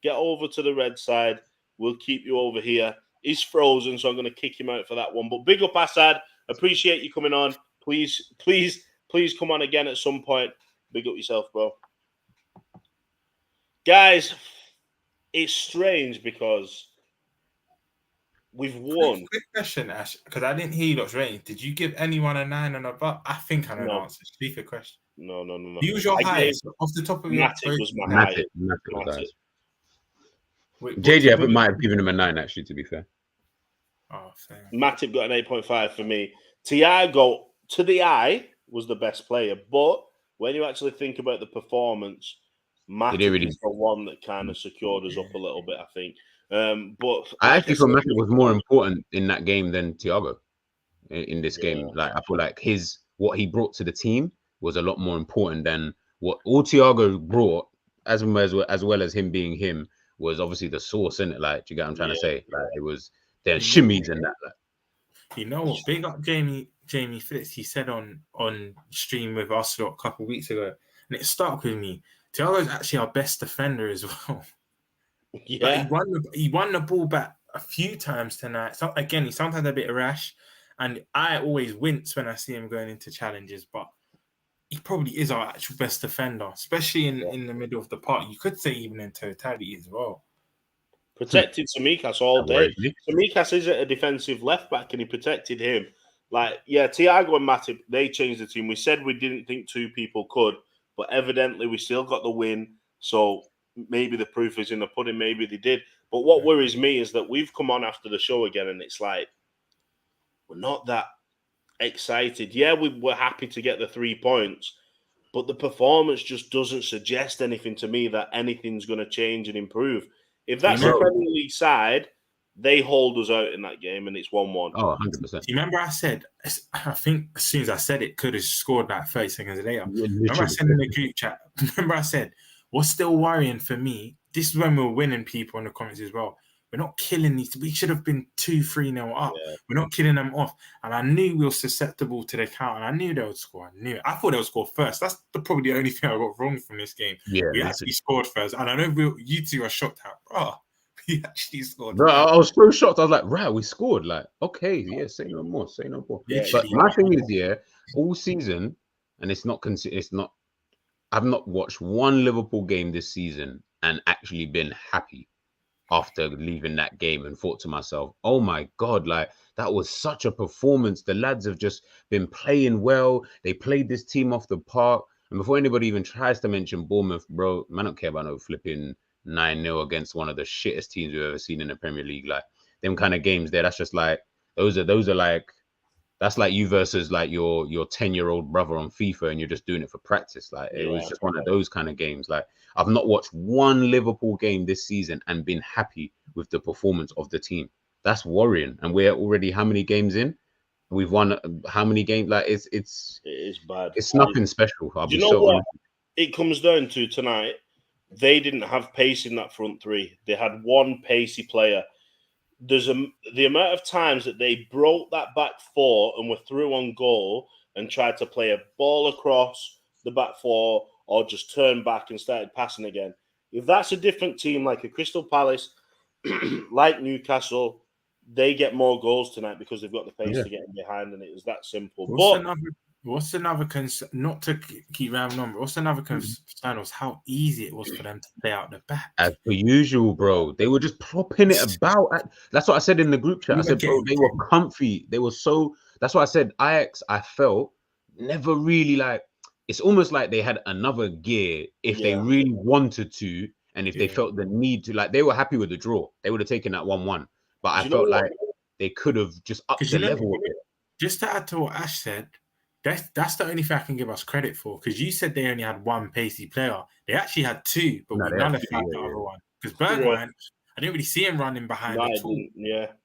Get over to the red side. We'll keep you over here. He's frozen, so I'm going to kick him out for that one. But big up, Assad. Appreciate you coming on. Please come on again at some point. Big up yourself, bro. Guys, it's strange because we've won. Quick question, Ash, because I didn't hear you lot's rating. Did you give anyone a 9 and above? I think I know the answer. Speak a question. No. Who was your highest off the top of your head? Matip was my highest. Matip. Wait, JJ might have given him a 9, actually, to be fair. Oh, fair. Matip got an 8.5 for me. Thiago, to the eye, was the best player. But when you actually think about the performance, Matip is the one that kind of secured us up a little bit, I think. But I actually thought Matip was more important in that game than Thiago in this game. Like, I feel like what he brought to the team was a lot more important than what all Thiago brought, as well as him being him, was obviously the source in it. Like, do you get what I'm trying to say? Like, it was their shimmies and that. Like. You know what? Big up Jamie Fitz. He said on stream with us a couple of weeks ago, and it stuck with me. Thiago's actually our best defender as well. Yeah, he won the ball back a few times tonight. So again, he's sometimes a bit rash, and I always wince when I see him going into challenges. But he probably is our actual best defender, especially in the middle of the park. You could say even in totality as well. Protected Tsimikas all day. Tsimikas is a defensive left back, and he protected him. Like, yeah, Thiago and Matip, they changed the team. We said we didn't think two people could, but evidently we still got the win. So maybe the proof is in the pudding. Maybe they did. But what worries me is that we've come on after the show again, and it's like we're not that excited. Yeah, we were happy to get the 3 points, but the performance just doesn't suggest anything to me that anything's going to change and improve. If that's a Premier League side, they hold us out in that game, and it's 1-1. Oh, 100%. Do you remember I said, I think as soon as I said it, could have scored like 30 seconds later. Remember I said in the group chat, remember I said, what's still worrying for me, this is when we were winning people in the comments as well. We're not killing these. We should have been 2-3-0 up. Yeah. We're not killing them off. And I knew we were susceptible to the count. And I knew they would score. I knew it. I thought they would score first. That's probably the only thing I got wrong from this game. Yeah, we actually scored first. And I know you two are shocked at, we actually scored. Bro, I was so shocked. I was like, right, we scored. Like, okay, yeah, say no more. Yeah, but my thing is, all season, and it's not. I've not watched one Liverpool game this season and actually been happy after leaving that game and thought to myself, oh my God, like that was such a performance. The lads have just been playing well. They played this team off the park. And before anybody even tries to mention Bournemouth, bro, I don't care about no flipping 9-0 against one of the shittest teams we've ever seen in the Premier League. Like them kind of games there, that's just like, those are like, that's like you versus like your 10-year-old brother on FIFA and you're just doing it for practice. Like it was just one of those kind of games. Like I've not watched one Liverpool game this season and been happy with the performance of the team. That's worrying. And we're already how many games in? We've won how many games? Like it is bad. It's nothing special. Do you know what it comes down to tonight? They didn't have pace in that front three. They had one pacey player. There's the amount of times that they broke that back four and were through on goal and tried to play a ball across the back four or just turned back and started passing again. If that's a different team like a Crystal Palace, like Newcastle, they get more goals tonight because they've got the pace Yeah. to get in behind, and it was that simple. What's another concern? Not to keep rambling on, but what's another concern was how easy it was for them to play out the back. As per usual, bro. They were just plopping it about. That's what I said in the group chat. I said, bro, they were comfy. They were so. That's why I said Ajax, I felt, never really like. It's almost like they had another gear if they really wanted to, and if they felt the need to. Like, they were happy with the draw. They would have taken that 1-1. But I felt like they could have just upped the level of it. Just to add to what Ash said, that's the only thing I can give us credit for, because you said they only had one pacey player. They actually had two, but we nullified the other one. Because Bergwijn, I didn't really see him running behind at all.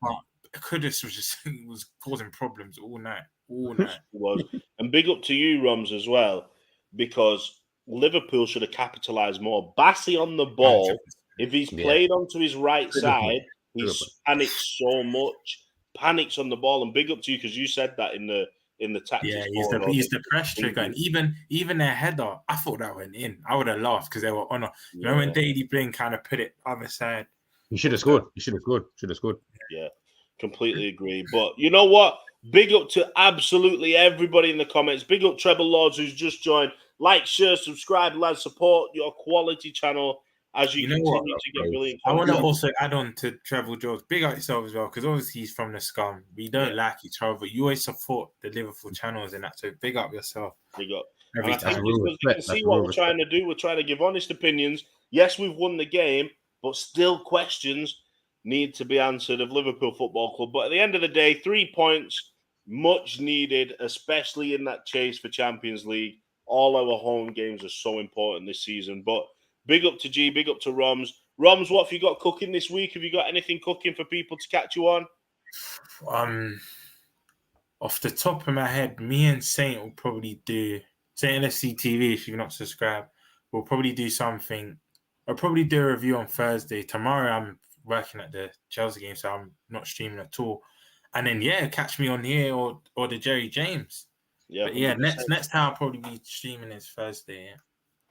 But Kudus was causing problems all night. It was. And big up to you, Roms, as well, because Liverpool should have capitalised more. Bassey on the ball, if he's played onto his right side, he's panicked so much. Panics on the ball, and big up to you because you said that in the tactics. Yeah, he's the press trigger, and even their header, I thought that went in. I would have laughed because they were on. You know when Daily Blind kind of put it other side. He should have scored. He should have scored. Yeah, completely agree. But you know what? Big up to absolutely everybody in the comments. Big up Treble Lords who's just joined. Like, share, subscribe, lads. Support your quality channel as you continue to get brilliant. I want to also add on to Treble George. Big up yourself as well, because obviously he's from the scum. We don't like each other, but you always support the Liverpool channels and that. So big up yourself. Big up. Every And I time. think you can see what we're trying to do. We're trying to give honest opinions. Yes, we've won the game, but still questions need to be answered of Liverpool Football Club. But at the end of the day, 3 points, much needed, especially in that chase for Champions League. All our home games are so important this season. But big up to G, big up to Roms. Roms, what have you got cooking this week? Have you got anything cooking for people to catch you on? Off the top of my head, me and Saint will probably do Saint FC TV. If you've not subscribed, we'll probably do something. I'll probably do a review on Thursday. Tomorrow, I'm working at the Chelsea game, so I'm not streaming at all. And then catch me on here or the Jerry James. Yeah, but next time I'll probably be streaming is Thursday.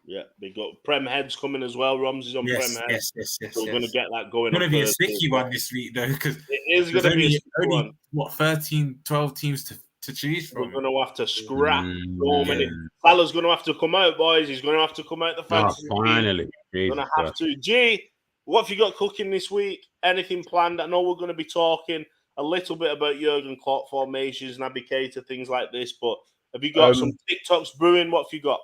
Yeah, big up. Prem Head's coming as well. Roms is on Prem Head. Yes. So we're going to get that going. It's going to be a sticky one this week, though, because it is going to be a sticky one. What, 13, 12 teams to choose from? We're going to have to scrap so many. Salah's going to have to come out, boys. He's going to have to come out the fantasy. Finally. Going to have to. G, what have you got cooking this week? Anything planned? I know we're going to be talking a little bit about Jurgen Klopp formations, Naby Keita, things like this, but have you got some TikToks brewing? What have you got?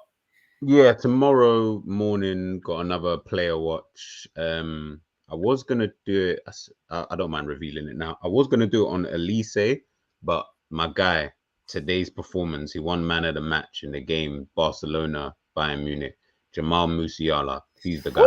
Yeah, tomorrow morning got another player watch. I was gonna do it. I don't mind revealing it now. I was gonna do it on Elise, but my guy, today's performance, he won man of the match in the game, Barcelona, Bayern Munich. Jamal Musiala, he's the guy.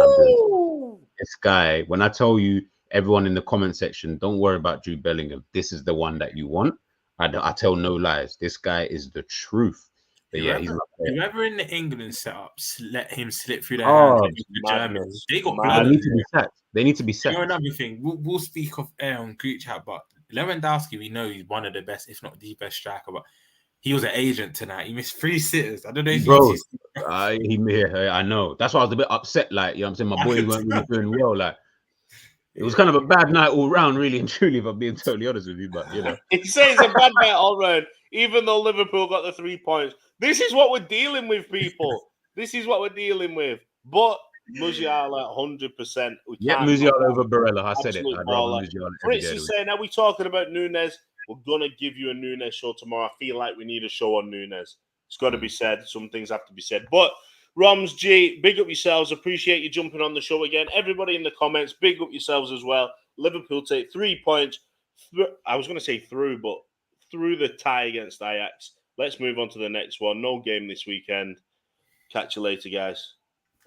This guy, when I tell you, everyone in the comment section, don't worry about Jude Bellingham. This is the one that you want. I tell no lies. This guy is the truth. But whoever in the England setup let him slip through their hands with the Germans, they got blood. They need to be set. You know another thing, we'll speak of air on group chat, but Lewandowski, we know he's one of the best, if not the best striker, but he was an agent tonight. He missed 3 sitters. I don't know if I know. That's why I was a bit upset. Like, you know what I'm saying? My boys weren't really doing well. Like, it was kind of a bad night all round, really and truly, if I'm being totally honest with you. But, you know. He says a bad night all round, even though Liverpool got the 3 points. This is what we're dealing with, people. This is what we're dealing with. But Musiala, 100%. Musiala over Barella. I said it. Fritz is saying, are we talking about Nunes? We're going to give you a Nunes show tomorrow. I feel like we need a show on Nunes. It's got to be said. Some things have to be said. But Roms, G, big up yourselves. Appreciate you jumping on the show again. Everybody in the comments, big up yourselves as well. Liverpool take 3 points. I was going to say through the tie against Ajax. Let's move on to the next one. No game this weekend. Catch you later, guys.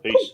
Peace.